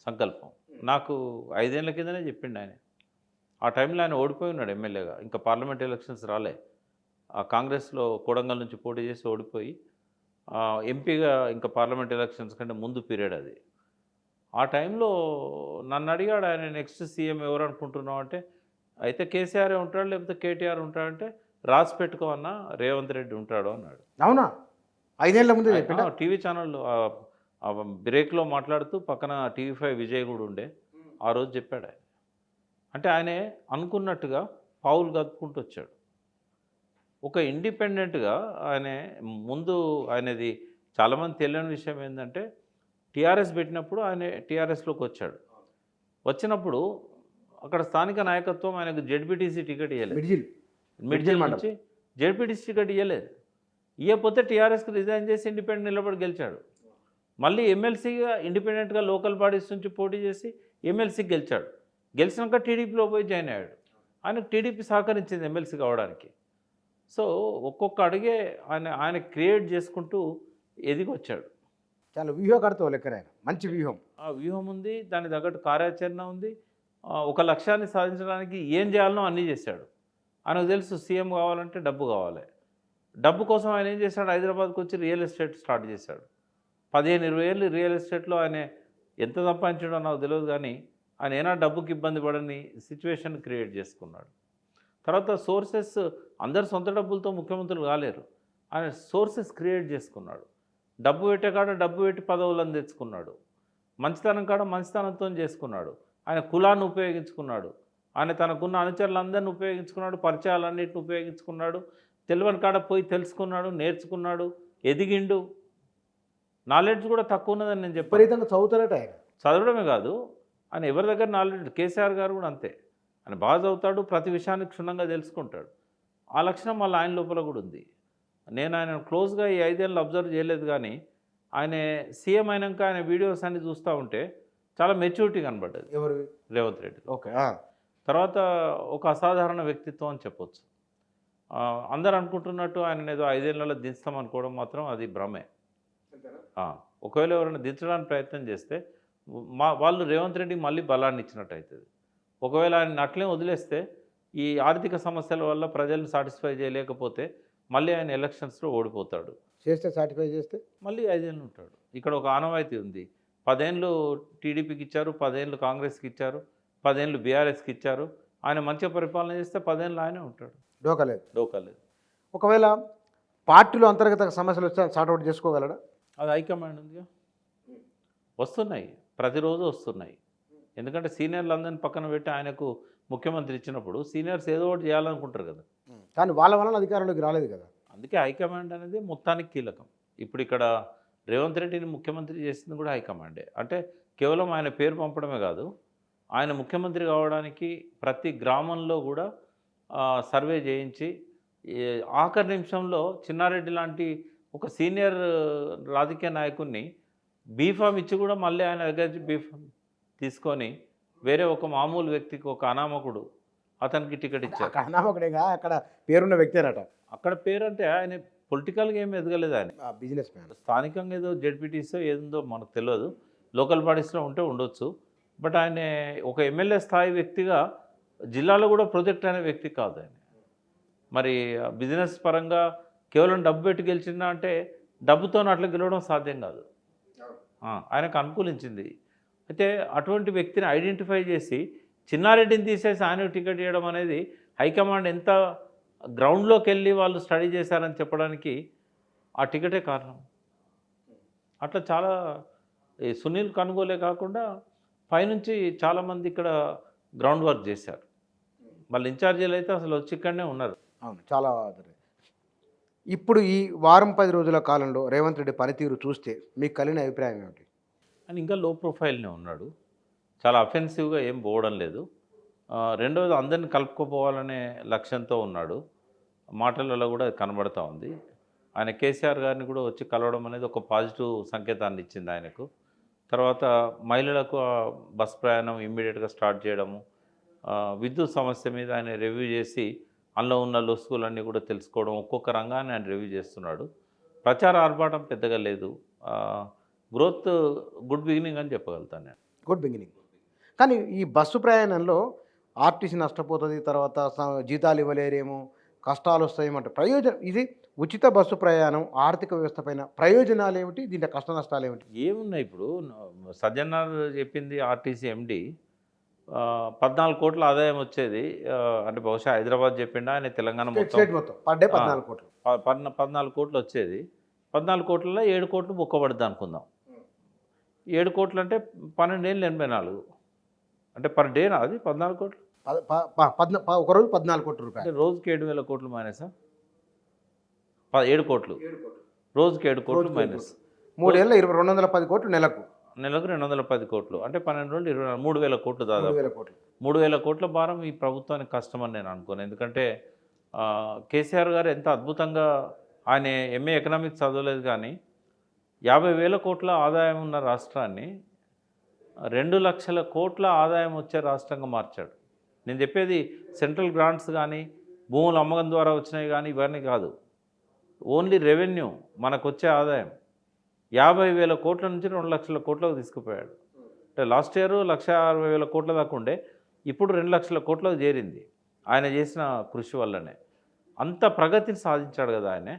సంకల్పం నాకు 5 ఏళ్ళ కిందనే చెప్పిండు ఆయన. ఆ టైంలో ఆయన ఓడిపోయి ఉన్నాడు ఎమ్మెల్యేగా, ఇంకా పార్లమెంట్ ఎలక్షన్స్ రాలే. ఆ కాంగ్రెస్లో కొడంగల్ నుంచి పోటీ చేసి ఓడిపోయి ఎంపీగా ఇంకా పార్లమెంట్ ఎలక్షన్స్ కంటే ముందు పీరియడ్ అది. ఆ టైంలో నన్ను అడిగాడు ఆయన, నెక్స్ట్ సీఎం ఎవరు అనుకుంటున్నావు అంటే, అయితే కేసీఆర్ ఉంటాడు లేకపోతే కేటీఆర్ ఉంటాడంటే, రాసి పెట్టుకోమన్నా రేవంత్ రెడ్డి ఉంటాడు అన్నాడు. అవునా? 5 ఏళ్ల ముందే చెప్పిండా? టీవీ ఛానల్లో బ్రేక్లో మాట్లాడుతూ పక్కన TV5 విజయ్ కూడా ఉండే, ఆ రోజు చెప్పాడు ఆయన. అంటే ఆయనే అనుకున్నట్టుగా పావులు కదుపుకుంటూ వచ్చాడు. ఒక ఇండిపెండెంట్గా ఆయన ముందు ఆయనది చాలామంది తెలియని విషయం ఏంటంటే, టీఆర్ఎస్ పెట్టినప్పుడు ఆయన టీఆర్ఎస్లోకి వచ్చాడు. వచ్చినప్పుడు అక్కడ స్థానిక నాయకత్వం ఆయనకు జెడ్పీటీసీ టికెట్ ఇవ్వలేదు. మిడ్జిల్ నుంచి జెడ్పీటీసీ టికెట్ ఇవ్వలేదు. ఇవ్వకపోతే టీఆర్ఎస్కి రిజైన్ చేసి ఇండిపెండెంట్ నిలబడి గెలిచాడు. మళ్ళీ ఎమ్మెల్సీగా ఇండిపెండెంట్గా లోకల్ బాడీస్ నుంచి పోటీ చేసి ఎమ్మెల్సీకి గెలిచాడు. గెలిచినాక టీడీపీలో పోయి జాయిన్ అయ్యాడు. ఆయనకు టీడీపీ సహకరించింది ఎమ్మెల్సీ కావడానికి. సో ఒక్కొక్క అడిగే ఆయన క్రియేట్ చేసుకుంటూ ఎదిగి వచ్చాడు. చాలా వ్యూహకర్త లెక్కన ఆయన, మంచి వ్యూహం. ఆ వ్యూహం ఉంది, దాని తగ్గట్టు కార్యాచరణ ఉంది. ఒక లక్ష్యాన్ని సాధించడానికి ఏం చేయాలనో అన్నీ చేశాడు. ఆయనకు తెలుసు సీఎం కావాలంటే డబ్బు కావాలి. డబ్బు కోసం ఆయన ఏం చేశాడు, హైదరాబాద్కి వచ్చి రియల్ ఎస్టేట్ స్టార్ట్ చేశాడు. 15-20 ఏళ్ళు రియల్ ఎస్టేట్లో ఆయన ఎంత సంపాదించాడో నాకు తెలియదు, కానీ ఆయన ఏనా డబ్బుకి ఇబ్బంది పడని సిచ్యువేషన్ క్రియేట్ చేసుకున్నాడు. తర్వాత సోర్సెస్, అందరు సొంత డబ్బులతో ముఖ్యమంత్రులు కాలేరు. ఆయన సోర్సెస్ క్రియేట్ చేసుకున్నాడు. డబ్బు పెట్టే కాడ డబ్బు పెట్టి పదవులను తెచ్చుకున్నాడు. మంచితనం కాడ మంచితనంతో చేసుకున్నాడు. ఆయన కులాన్ని ఉపయోగించుకున్నాడు. ఆయన తనకున్న అనుచరులందరినీ ఉపయోగించుకున్నాడు. పరిచయాలన్నింటిని ఉపయోగించుకున్నాడు. తెలియని కాడ పోయి తెలుసుకున్నాడు, నేర్చుకున్నాడు, ఎదిగిండు. నాలెడ్జ్ కూడా తక్కువ ఉన్నదని నేను చెప్పాను. విపరీతంగా చదువుతారట ఆయన. చదవడమే కాదు, ఆయన ఎవరి దగ్గర నాలెడ్జ్, కేసీఆర్ గారు కూడా అంతే. ఆయన బాగా చదువుతాడు, ప్రతి విషయాన్ని క్షుణ్ణంగా తెలుసుకుంటాడు. ఆ లక్షణం మళ్ళీ ఆయన లోపల కూడా ఉంది. నేను ఆయన క్లోజ్గా ఈ 5 ఏళ్ళు అబ్జర్వ్ చేయలేదు, కానీ ఆయన సీఎం అయినాక ఆయన వీడియోస్ అన్ని చూస్తూ ఉంటే చాలా మెచ్యూరిటీ కనబడ్డది. ఎవరు? రేవంత్ రెడ్డి. ఓకే. తర్వాత ఒక అసాధారణ వ్యక్తిత్వం అని చెప్పొచ్చు. అందరు అనుకుంటున్నట్టు ఆయన ఏదో 5 ఏళ్లలో దించుతాం అనుకోవడం మాత్రం అది భ్రమే. ఒకవేళ ఎవరైనా దించడానికి ప్రయత్నం చేస్తే వాళ్ళు రేవంత్ రెడ్డికి మళ్ళీ బలాన్ని ఇచ్చినట్టు అవుతుంది. ఒకవేళ ఆయన అట్లే వదిలేస్తే ఈ ఆర్థిక సమస్యల వల్ల ప్రజల్ని సాటిస్ఫై చేయలేకపోతే మళ్ళీ ఆయన ఎలక్షన్స్లో ఓడిపోతాడు. సాటిస్ఫై చేస్తే మళ్ళీ 5 ఏళ్ళు ఉంటాడు. ఇక్కడ ఒక ఆనవాయితీ ఉంది. 10 ఏళ్ళు టీడీపీకి ఇచ్చారు, 10 ఏళ్ళు కాంగ్రెస్కి ఇచ్చారు, 10 ఏళ్ళు బీఆర్ఎస్కి ఇచ్చారు. ఆయన మంచిగా పరిపాలన చేస్తే 10 ఏళ్ళు ఆయనే ఉంటాడు. డోకాలేదు. ఒకవేళ పార్టీలో అంతర్గత సమస్యలు వస్తే సార్ట్అవుట్ చేసుకోగలడా? అది హైకమాండ్ ఉందిగా, వస్తున్నాయి, ప్రతిరోజు వస్తున్నాయి. ఎందుకంటే సీనియర్లు అందరిని పక్కన పెట్టి ఆయనకు ముఖ్యమంత్రి ఇచ్చినప్పుడు సీనియర్స్ ఏదో ఒకటి చేయాలనుకుంటారు కదా, కానీ వాళ్ళ వలన అధికారంలోకి రాలేదు కదా. అందుకే హైకమాండ్ అనేది మొత్తానికి కీలకం. ఇప్పుడు ఇక్కడ రేవంత్ రెడ్డిని ముఖ్యమంత్రి చేసింది కూడా హైకమాండే. అంటే కేవలం ఆయన పేరు పంపడమే కాదు, ఆయన ముఖ్యమంత్రి కావడానికి ప్రతి గ్రామంలో కూడా సర్వే చేయించి ఆఖరి నిమిషంలో చిన్నారెడ్డి లాంటి ఒక సీనియర్ రాజకీయ నాయకుడిని బీఫామ్ ఇచ్చి కూడా మళ్ళీ ఆయన దగ్గర బీఫామ్ తీసుకొని వేరే ఒక మామూలు వ్యక్తికి, ఒక అనామకుడు అతనికి టికెట్ ఇచ్చారు. అనామకుడేగా, అక్కడ పేరున్న వ్యక్తేనట. అక్కడ పేరు అంటే ఆయన పొలిటికల్గా ఏమి ఎదగలేదు, ఆయన బిజినెస్ మ్యాన్. స్థానికంగా ఏదో జెడ్పీటీసో ఏదో మనకు తెలియదు, లోకల్ బాడీస్లో ఉంటే ఉండొచ్చు. బట్ ఆయన ఒక ఎమ్మెల్యే స్థాయి వ్యక్తిగా జిల్లాలో కూడా ప్రొజెక్ట్ అనే వ్యక్తి కాదు ఆయన. మరి బిజినెస్ పరంగా కేవలం డబ్బు పెట్టి గెలిచిందా అంటే డబ్బుతో అట్లా గెలవడం సాధ్యం కాదు. ఆయనకు అనుకూలించింది. అయితే అటువంటి వ్యక్తిని ఐడెంటిఫై చేసి చిన్నారెడ్డిని తీసేసి ఆయనకు టికెట్ ఇవ్వడం అనేది హైకమాండ్ ఎంత గ్రౌండ్లోకి వెళ్ళి వాళ్ళు స్టడీ చేశారని చెప్పడానికి ఆ టికెటే కారణం. అట్లా చాలా ఈ సునీల్ కనుగోలే కాకుండా పైనుంచి చాలామంది ఇక్కడ గ్రౌండ్ వర్క్ చేశారు. మళ్ళీ ఇన్ఛార్జీలు అయితే అసలు వచ్చి ఇక్కడనే ఉన్నారు. అవును, చాలా ఇప్పుడు ఈ వారం 10 రోజుల కాలంలో రేవంత్ రెడ్డి పనితీరు చూస్తే మీకు కలిగిన అభిప్రాయం ఏమిటి? అని ఇంకా లో ప్రొఫైల్నే ఉన్నాడు. చాలా అఫెన్సివ్గా ఏం పోవడం లేదు. రెండవది అందరిని కలుపుకోపోవాలనే లక్ష్యంతో ఉన్నాడు. మాటలలో కూడా అది కనబడతా ఉంది. ఆయన కేసీఆర్ గారిని కూడా వచ్చి కలవడం అనేది ఒక పాజిటివ్ సంకేతాన్ని ఇచ్చింది ఆయనకు. తర్వాత మహిళలకు బస్ ప్రయాణం ఇమ్మీడియట్గా స్టార్ట్ చేయడము, విద్యుత్ సమస్య మీద ఆయన రివ్యూ చేసి అందులో ఉన్న లొసుగులన్నీ కూడా తెలుసుకోవడం, ఒక్కొక్క రంగాన్ని ఆయన రివ్యూ చేస్తున్నాడు. ప్రచార ఆర్భాటం పెద్దగా లేదు. గ్రోత్ గుడ్ బిగినింగ్ అని చెప్పగలుగుతాను నేను. Good beginning. కానీ ఈ బస్సు ప్రయాణంలో ఆర్టీసీ నష్టపోతుంది, తర్వాత జీతాలు ఇవ్వలేరేమో, కష్టాలు వస్తాయేమంటే ప్రయోజనం ఇది ఉచిత బస్సు ప్రయాణం ఆర్థిక వ్యవస్థ పైన ప్రయోజనాలు ఏమిటి, దీంట్లో కష్ట నష్టాలు ఏమిటి? ఏమున్నాయి ఇప్పుడు సజ్జనార్ చెప్పింది ఆర్టీసీ ఎండి 14 కోట్ల ఆదాయం వచ్చేది. అంటే బహుశా హైదరాబాద్ చెప్పిండా ఆయన తెలంగాణ మొత్తం పర్ డే 14 కోట్లు 14 కోట్లు వచ్చేది. 14 కోట్లలో 7 కోట్లు బుక్కబడుద్ది అనుకుందాం. 7 కోట్లు అంటే 12 ఏళ్ళు 84 అంటే పర్ డేనా అది 14 కోట్లు? ఒకరోజు 14 కోట్ల రూపాయలు అంటే రోజుకి 7,000 కోట్లు మైనసా? 7 కోట్లు రోజుకి 7 కోట్లు మైనస్ 3 ఏళ్ళ 210 కోట్లు నెలకు 210 కోట్లు అంటే 12 రోజులు 3,000 కోట్లు దాదాపు 3,000 కోట్ల భారం ఈ ప్రభుత్వానికి కష్టమని నేను అనుకోను. ఎందుకంటే కేసీఆర్ గారు ఎంత అద్భుతంగా ఆయన ఎంఏ ఎకనామిక్స్ చదవలేదు కానీ 50,000 కోట్ల ఆదాయం ఉన్న రాష్ట్రాన్ని 2 లక్షల కోట్ల ఆదాయం వచ్చే రాష్ట్రంగా మార్చాడు. నేను చెప్పేది సెంట్రల్ గ్రాంట్స్ కానీ భూముల అమ్మకం ద్వారా వచ్చినాయి కానీ ఇవన్నీ కాదు. ఓన్లీ రెవెన్యూ మనకు వచ్చే ఆదాయం 50,000 కోట్ల నుంచి 2 లక్షల కోట్లకు తీసుకుపోయాడు. అంటే లాస్ట్ ఇయర్ 1,60,000 కోట్ల దాకా ఉండే, ఇప్పుడు 2 లక్షల కోట్లకు చేరింది ఆయన చేసిన కృషి వల్లనే. అంత ప్రగతిని సాధించాడు కదా ఆయన.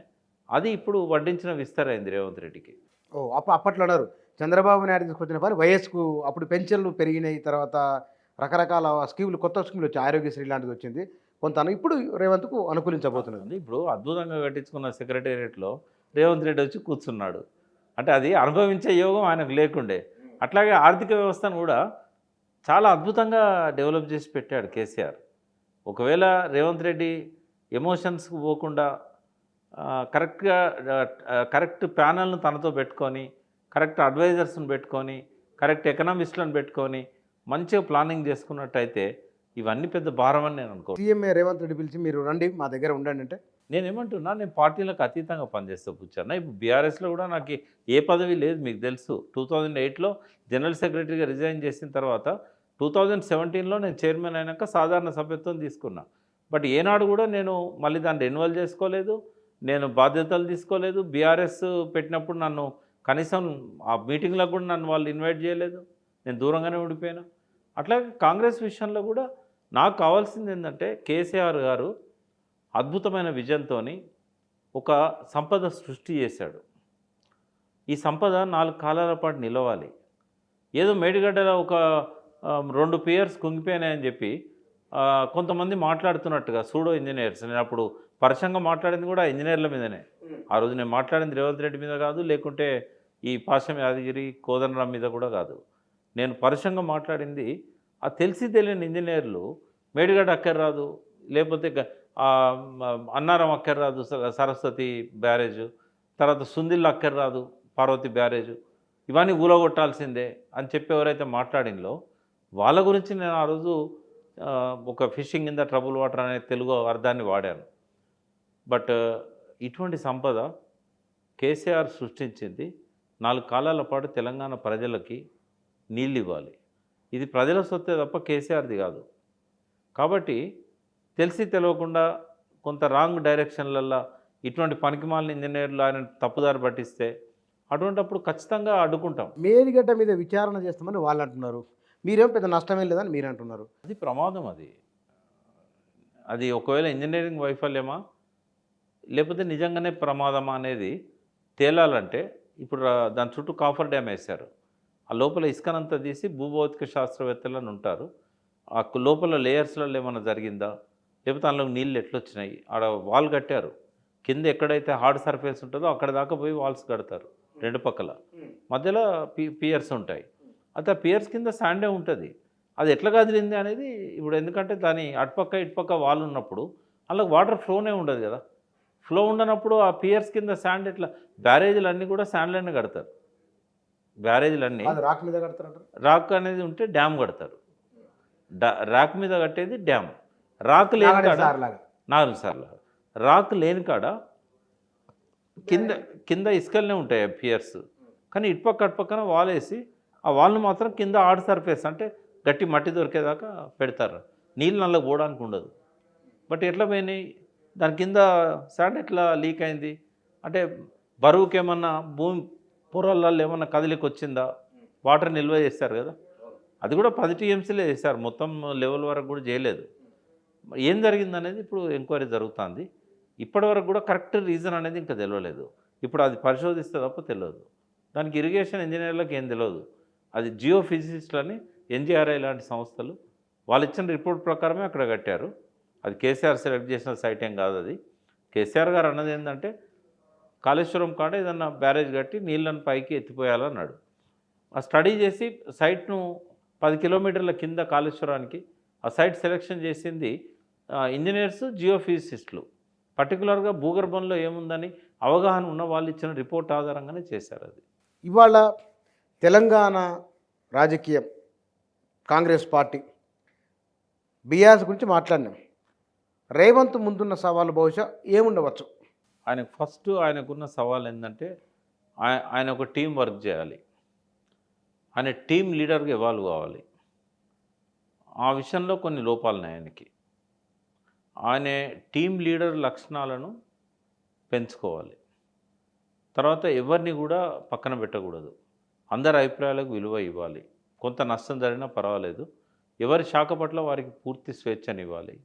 అది ఇప్పుడు వడ్డించిన విస్తరైంది రేవంత్ రెడ్డికి. అప్పట్లో అన్నారు చంద్రబాబు నాయుడు తీసుకొచ్చిన పని వయస్సుకు అప్పుడు పెన్షన్లు పెరిగినాయి, తర్వాత రకరకాల స్కీములు కొత్త స్కీములు వచ్చాయి, ఆరోగ్యశ్రీ లాంటిది వచ్చింది కొంత. ఇప్పుడు రేవంత్కు అనుకూలించబోతున్నది. ఇప్పుడు అద్భుతంగా కట్టించుకున్న సెక్రటేరియట్లో రేవంత్ రెడ్డి వచ్చి కూర్చున్నాడు అంటే అది అనుభవించే యోగం ఆయనకు లేకుండే. అట్లాగే ఆర్థిక వ్యవస్థను కూడా చాలా అద్భుతంగా డెవలప్ చేసి పెట్టాడు కేసీఆర్. ఒకవేళ రేవంత్ రెడ్డి ఎమోషన్స్కి పోకుండా కరెక్ట్ ప్యానల్ను తనతో పెట్టుకొని, కరెక్ట్ అడ్వైజర్స్ని పెట్టుకొని, కరెక్ట్ ఎకనామిస్టులను పెట్టుకొని మంచిగా ప్లానింగ్ చేసుకున్నట్టయితే ఇవన్నీ పెద్ద భారం అని నేను అనుకో. సీఎం రేవంత్ రెడ్డి పిలిచి మీరు రండి మా దగ్గర ఉండండి అంటే నేనేమంటున్నా, నేను పార్టీలకు అతీతంగా పనిచేస్తా కూర్చున్నా. ఇప్పుడు బీఆర్ఎస్లో కూడా నాకు ఏ పదవి లేదు మీకు తెలుసు. 2008లో జనరల్ సెక్రటరీగా రిజైన్ చేసిన తర్వాత 2017లో నేను చైర్మన్ అయినాక సాధారణ సభ్యత్వం తీసుకున్నా. బట్ ఏనాడు కూడా నేను మళ్ళీ దాన్ని ఇన్వాల్వ్ చేసుకోలేదు, నేను బాధ్యతలు తీసుకోలేదు. బీఆర్ఎస్ పెట్టినప్పుడు నన్ను కనీసం ఆ మీటింగ్లకు కూడా నన్ను వాళ్ళు ఇన్వైట్ చేయలేదు, నేను దూరంగానే ఉండిపోయాను. అట్లాగే కాంగ్రెస్ విషయంలో కూడా నాకు కావాల్సింది ఏంటంటే కేసీఆర్ గారు అద్భుతమైన విజన్తో ఒక సంపద సృష్టి చేశాడు. ఈ సంపద 4 కాలాల పాటు నిలవాలి. ఏదో మేడిగడ్డలో ఒక 2 పియర్స్ కుంగిపోయినాయని చెప్పి కొంతమంది మాట్లాడుతున్నట్టుగా సూడో ఇంజనీర్స్. నేను అప్పుడు పరుషంగా మాట్లాడింది కూడా ఇంజనీర్ల మీదనే. ఆ రోజు నేను మాట్లాడింది రేవంత్ రెడ్డి మీద కాదు, లేకుంటే ఈ పాశం యాదగిరి కోదండరాం మీద కూడా కాదు. నేను పరుషంగా మాట్లాడింది ఆ తెలిసి తెలియని ఇంజనీర్లు మేడిగడ్డ అక్కర్రాదు, లేకపోతే అన్నారం అక్కర్రాదు సరస్వతి బ్యారేజ్, తర్వాత సుందిల్ అక్కర్రాదు పార్వతి బ్యారేజ్, ఇవన్నీ ఊలగొట్టాల్సిందే అని చెప్పి ఎవరైతే మాట్లాడిందో వాళ్ళ గురించి నేను ఆ రోజు ఒక fishing in the trouble water అనే తెలుగు అర్థాన్ని వాడాను. బట్ ఇటువంటి సంపద కేసీఆర్ సృష్టించింది. 4 కాలాల పాటు తెలంగాణ ప్రజలకి నీళ్ళు ఇవ్వాలి. ఇది ప్రజల సొత్తే తప్ప కేసీఆర్ది కాదు. కాబట్టి తెలిసి తెలియకుండా కొంత రాంగ్ డైరెక్షన్లల్లో ఇటువంటి పనికిమాలిన ఇంజనీర్లు ఆయన తప్పుదారి పట్టిస్తే అటువంటిప్పుడు ఖచ్చితంగా అడ్డుకుంటాం. మేడిగడ్డ మీద విచారణ చేస్తామని వాళ్ళు అంటున్నారు, మీరేం పెద్ద నష్టమేం లేదని మీరు అంటున్నారు. అది ప్రమాదం. అది ఒకవేళ ఇంజనీరింగ్ వైఫల్యమా, లేకపోతే నిజంగానే ప్రమాదమా అనేది తేలాలంటే ఇప్పుడు దాని చుట్టూ కాఫర్ డ్యామ్ వేశారు. ఆ లోపల ఇసుకనంతా తీసి భూభౌతిక శాస్త్రవేత్తలని ఉంటారు. ఆ లోపల లేయర్స్లలో ఏమన్నా జరిగిందా, లేకపోతే అందులో నీళ్ళు ఎట్లొచ్చినాయి, ఆడ వాల్ కట్టారు. కింద ఎక్కడైతే హార్డ్ సర్ఫేస్ ఉంటుందో అక్కడ దాకా పోయి వాల్స్ కడతారు రెండు పక్కల. మధ్యలో పియర్స్ ఉంటాయి. అయితే ఆ పియర్స్ కింద శాండే ఉంటుంది. అది ఎట్లా కదిలింది అనేది ఇప్పుడు, ఎందుకంటే దాని అటుపక్క ఇటుపక్క వాల్ ఉన్నప్పుడు అందులో వాటర్ ఫ్లోనే ఉండదు కదా. ఫ్లో ఉండనప్పుడు ఆ పియర్స్ కింద శాండ్ ఎట్లా, బ్యారేజీలు అన్నీ కూడా శాండ్లోనే కడతారు. బ్యారేజీలన్నీ అది రాక్ మీద కడతారంటారు. రాక్ అనేది ఉంటే డ్యామ్ కడతారు. రాక్ మీద కట్టేది డ్యామ్. రాక్ లేని కాడ లాగా నాలుగు సార్లు రాక్ లేని కాడ కింద కింద ఇసుకలనే ఉంటాయి పియర్స్. కానీ ఇటుపక్క అటుపక్కన వాల్ వేసి ఆ వాల్ను మాత్రం కింద హార్డ్ సర్ఫేస్ అంటే గట్టి మట్టి దొరికేదాకా పెడతారు. నీళ్ళు నల్ల పోవడానికి ఉండదు. బట్ ఎట్లా పోయినాయి, దాని కింద శాండ్ ఎట్లా లీక్ అయింది అంటే బరువుకి ఏమన్నా భూమి పొరలలో ఏమన్నా కదిలికి వచ్చిందా, వాటర్ నిల్వ చేస్తారు కదా. అది కూడా 10 టీఎంసీలే చేశారు, మొత్తం లెవెల్ వరకు కూడా చేయలేదు. ఏం జరిగిందనేది ఇప్పుడు ఎంక్వైరీ జరుగుతుంది. ఇప్పటివరకు కూడా కరెక్ట్ రీజన్ అనేది ఇంకా తెలియలేదు. ఇప్పుడు అది పరిశోధిస్తే తప్ప తెలియదు. దానికి ఇరిగేషన్ ఇంజనీర్లకు ఏం తెలియదు. అది జియో ఫిజిసిస్టులని ఎన్జిఆర్ఐ లాంటి సంస్థలు వాళ్ళు ఇచ్చిన రిపోర్ట్ ప్రకారమే అక్కడ కట్టారు. అది కేసీఆర్ సెలెక్ట్ చేసిన సైట్ ఏం కాదు. అది కేసీఆర్ గారు అన్నది ఏంటంటే కాళేశ్వరం కాడ ఏదన్నా బ్యారేజ్ కట్టి నీళ్ళను పైకి ఎత్తిపోయాలన్నాడు. ఆ స్టడీ చేసి సైట్ను 10 కిలోమీటర్ల కింద కాళేశ్వరానికి ఆ సైట్ సెలెక్షన్ చేసింది ఇంజనీర్స్, జియో ఫిజిసిస్టులు. పర్టికులర్గా భూగర్భంలో ఏముందని అవగాహన ఉన్న వాళ్ళు ఇచ్చిన రిపోర్ట్ ఆధారంగానే చేశారు. అది ఇవాళ తెలంగాణ రాజకీయం, కాంగ్రెస్ పార్టీ, బీఆర్ఎస్ గురించి మాట్లాడినాం. రేవంత్ ముందున్న సవాలు బహుశా ఏముండవచ్చు? ఆయనకున్న సవాల్ ఏంటంటే ఆయన ఒక టీం వర్క్ చేయాలి. ఆయన టీం లీడర్గా ఎవాల్వ్ కావాలి. ఆ విషయంలో కొన్ని లోపాలు ఉన్నాయి ఆయనకి. ఆయన టీం లీడర్ లక్షణాలను పెంచుకోవాలి. తర్వాత ఎవరిని కూడా పక్కన పెట్టకూడదు. అందరి అభిప్రాయాలకు విలువ ఇవ్వాలి. కొంత నష్టం జరిగినా పర్వాలేదు, ఎవరి శాఖ పట్ల వారికి పూర్తి స్వేచ్ఛనివ్వాలి.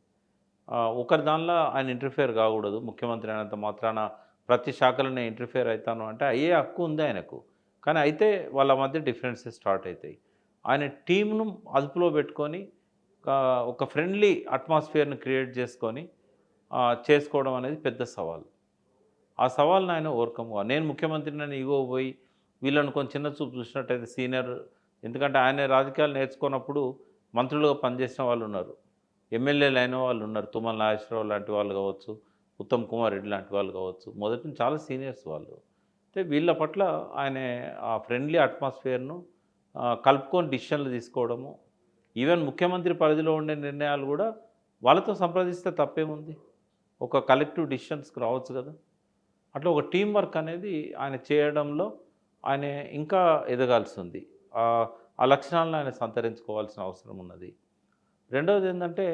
ఒకరి దానిలో ఆయన ఇంటర్ఫియర్ కాకూడదు. ముఖ్యమంత్రి అయినంత మాత్రాన ప్రతి శాఖలోనే ఇంటర్ఫియర్ అవుతాను అంటే అయ్యే హక్కు ఉంది ఆయనకు. కానీ అయితే వాళ్ళ మధ్య డిఫరెన్సెస్ స్టార్ట్ అవుతాయి. ఆయన టీంను అదుపులో పెట్టుకొని ఒక ఫ్రెండ్లీ అట్మాస్ఫియర్ని క్రియేట్ చేసుకోవడం అనేది పెద్ద సవాల్. ఆ సవాల్ని ఆయన ఓవర్కమ్ కావాలి. నేను ముఖ్యమంత్రిని ఈగో పోయి వీళ్ళని కొంచెం చిన్న చూపు చూసినట్టయితే సీనియర్, ఎందుకంటే ఆయన రాజకీయాలు నేర్చుకున్నప్పుడు మంత్రులుగా పనిచేసిన వాళ్ళు ఉన్నారు, ఎమ్మెల్యేలు అయిన వాళ్ళు ఉన్నారు. తుమ్మల నాగేశ్వరరావు లాంటి వాళ్ళు కావచ్చు, ఉత్తమ్ కుమార్ రెడ్డి లాంటి వాళ్ళు కావచ్చు, మొదటి నుంచి చాలా సీనియర్స్ వాళ్ళు. అయితే వీళ్ళ పట్ల ఆయన ఆ ఫ్రెండ్లీ అట్మాస్ఫియర్ను కలుపుకొని డిసిషన్లు తీసుకోవడము, ఈవెన్ ముఖ్యమంత్రి పరిధిలో ఉండే నిర్ణయాలు కూడా వాళ్ళతో సంప్రదిస్తే తప్పేముంది, ఒక కలెక్టివ్ డిసిషన్స్కి రావచ్చు కదా. అట్లా ఒక టీం వర్క్ అనేది ఆయన చేయడంలో ఆయన ఇంకా ఎదగాల్సి ఉంది. ఆ లక్షణాలను ఆయన సంతరించుకోవాల్సిన అవసరం ఉన్నది. రెండవది ఏంటంటే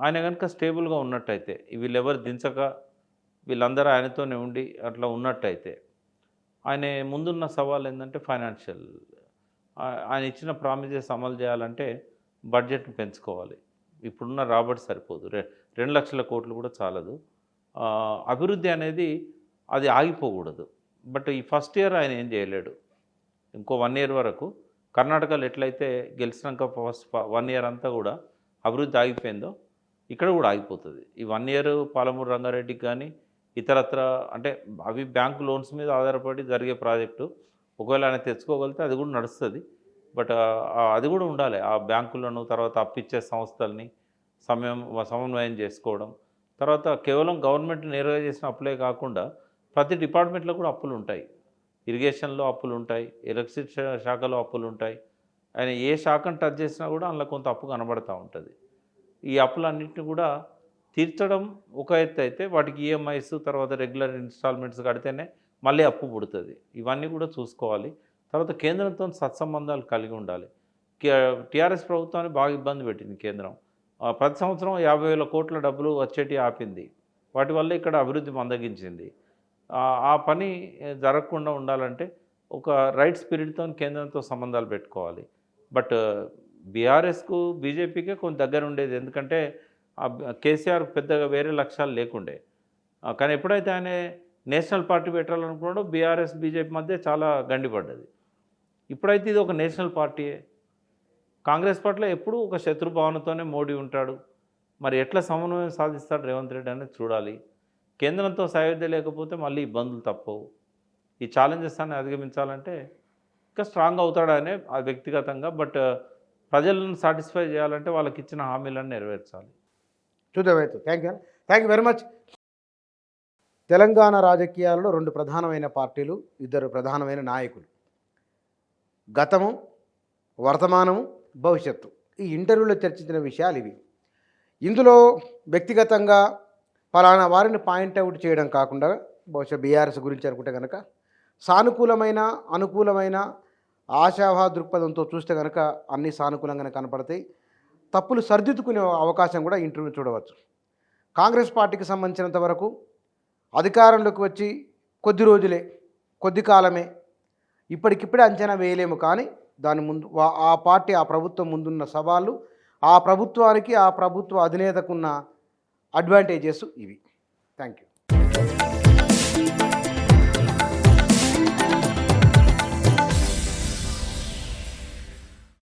ఆయన కనుక స్టేబుల్గా ఉన్నట్టయితే, వీళ్ళెవరు దించక వీళ్ళందరూ ఆయనతోనే ఉండి అట్లా ఉన్నట్టయితే, ఆయన ముందున్న సవాల్ ఏంటంటే ఫైనాన్షియల్. ఆయన ఇచ్చిన ప్రామిసెస్ అమలు చేయాలంటే బడ్జెట్ను పెంచుకోవాలి. ఇప్పుడున్న రాబడి సరిపోదు, 2 లక్షల కోట్లు కూడా చాలదు. అభివృద్ధి అనేది అది ఆగిపోకూడదు. బట్ ఈ ఫస్ట్ ఇయర్ ఆయన ఏం చేయలేడు. ఇంకో 1 ఇయర్ వరకు కర్ణాటకలో ఎట్లయితే గెలిచినాక ఫస్ట్ 1 ఇయర్ అంతా కూడా అభివృద్ధి ఆగిపోయిందో ఇక్కడ కూడా ఆగిపోతుంది. ఈ 1 ఇయర్ పాలమూరు రంగారెడ్డికి కానీ ఇతరత్ర అంటే అవి బ్యాంకు లోన్స్ మీద ఆధారపడి జరిగే ప్రాజెక్టు. ఒకవేళ ఆయన తెచ్చుకోగలిగితే అది కూడా నడుస్తుంది. బట్ అది కూడా ఉండాలి. ఆ బ్యాంకులను తర్వాత అప్పిచ్చే సంస్థల్ని సమన్వయం చేసుకోవడం. తర్వాత కేవలం గవర్నమెంట్ నేరుగా చేసిన అప్పులే కాకుండా ప్రతి డిపార్ట్మెంట్లో కూడా అప్పులు ఉంటాయి. ఇరిగేషన్లో అప్పులు ఉంటాయి, ఎలక్ట్రిసిటీ శాఖలో అప్పులు ఉంటాయి. ఆయన ఏ శాఖను టచ్ చేసినా కూడా అందులో కొంత అప్పు కనబడుతూ ఉంటుంది. ఈ అప్పులన్నింటినీ కూడా తీర్చడం ఒక ఎత్తు అయితే, వాటికి ఈఎంఐస్ తర్వాత రెగ్యులర్ ఇన్స్టాల్మెంట్స్ కడితేనే మళ్ళీ అప్పు పుడుతుంది. ఇవన్నీ కూడా చూసుకోవాలి. తర్వాత కేంద్రంతో సత్సంబంధాలు కలిగి ఉండాలి. టీఆర్ఎస్ ప్రభుత్వాన్ని బాగా ఇబ్బంది పెట్టింది కేంద్రం. ప్రతి సంవత్సరం 50,000 కోట్ల డబ్బులు వచ్చేటి ఆపింది. వాటి వల్ల ఇక్కడ అభివృద్ధి మందగించింది. ఆ పని జరగకుండా ఉండాలంటే ఒక రైట్ స్పిరిట్తో కేంద్రంతో సంబంధాలు పెట్టుకోవాలి. బట్ బీఆర్ఎస్కు బీజేపీకే కొంచెం దగ్గర ఉండేది. ఎందుకంటే కేసీఆర్ పెద్దగా వేరే లక్ష్యాలు లేకుండే. కానీ ఎప్పుడైతే ఆయన నేషనల్ పార్టీ పెట్టాలనుకున్నాడో బీఆర్ఎస్ బీజేపీ మధ్య చాలా గండిపడ్డది. ఇప్పుడైతే ఇది ఒక నేషనల్ పార్టీయే. కాంగ్రెస్ పట్ల ఎప్పుడూ ఒక శత్రుభావనతోనే మోడీ ఉంటాడు. మరి ఎట్లా సమన్వయం సాధిస్తాడు రేవంత్ రెడ్డి అనేది చూడాలి. కేంద్రంతో సయోధ్య లేకపోతే మళ్ళీ ఇబ్బందులు తప్పవు. ఈ ఛాలెంజెస్ అన్ని అధిగమించాలంటే ఇంకా స్ట్రాంగ్ అవుతాడనే అది వ్యక్తిగతంగా. బట్ ప్రజలను సాటిస్ఫై చేయాలంటే వాళ్ళకి ఇచ్చిన హామీలను నెరవేర్చాలి. చూద్దామైతే. Thank you very much. Telangana రాజకీయాలలో రెండు ప్రధానమైన పార్టీలు, ఇద్దరు ప్రధానమైన నాయకులు, గతము, వర్తమానము, భవిష్యత్తు. ఈ ఇంటర్వ్యూలో చర్చించిన విషయాలు ఇవి. ఇందులో వ్యక్తిగతంగా ఫలానా వారిని పాయింట్అవుట్ చేయడం కాకుండా బహుశా బీఆర్ఎస్ గురించి అనుకుంటే కనుక సానుకూలమైన, అనుకూలమైన, ఆశావాహ దృక్పథంతో చూస్తే కనుక అన్నీ సానుకూలంగానే కనపడతాయి. తప్పులు సరిదిద్దుకునే అవకాశం కూడా ఇంటర్వ్యూ చూడవచ్చు. కాంగ్రెస్ పార్టీకి సంబంధించినంత వరకు అధికారంలోకి వచ్చి కొద్ది రోజులే, కొద్ది కాలమే, ఇప్పటికిప్పుడే అంచనా వేయలేము. కానీ దాని ముందు ఆ పార్టీ, ఆ ప్రభుత్వం ముందున్న సవాళ్ళు, ఆ ప్రభుత్వానికి, ఆ ప్రభుత్వ అధినేతకున్న అడ్వాంటేజెస్ ఇవి. Thank you.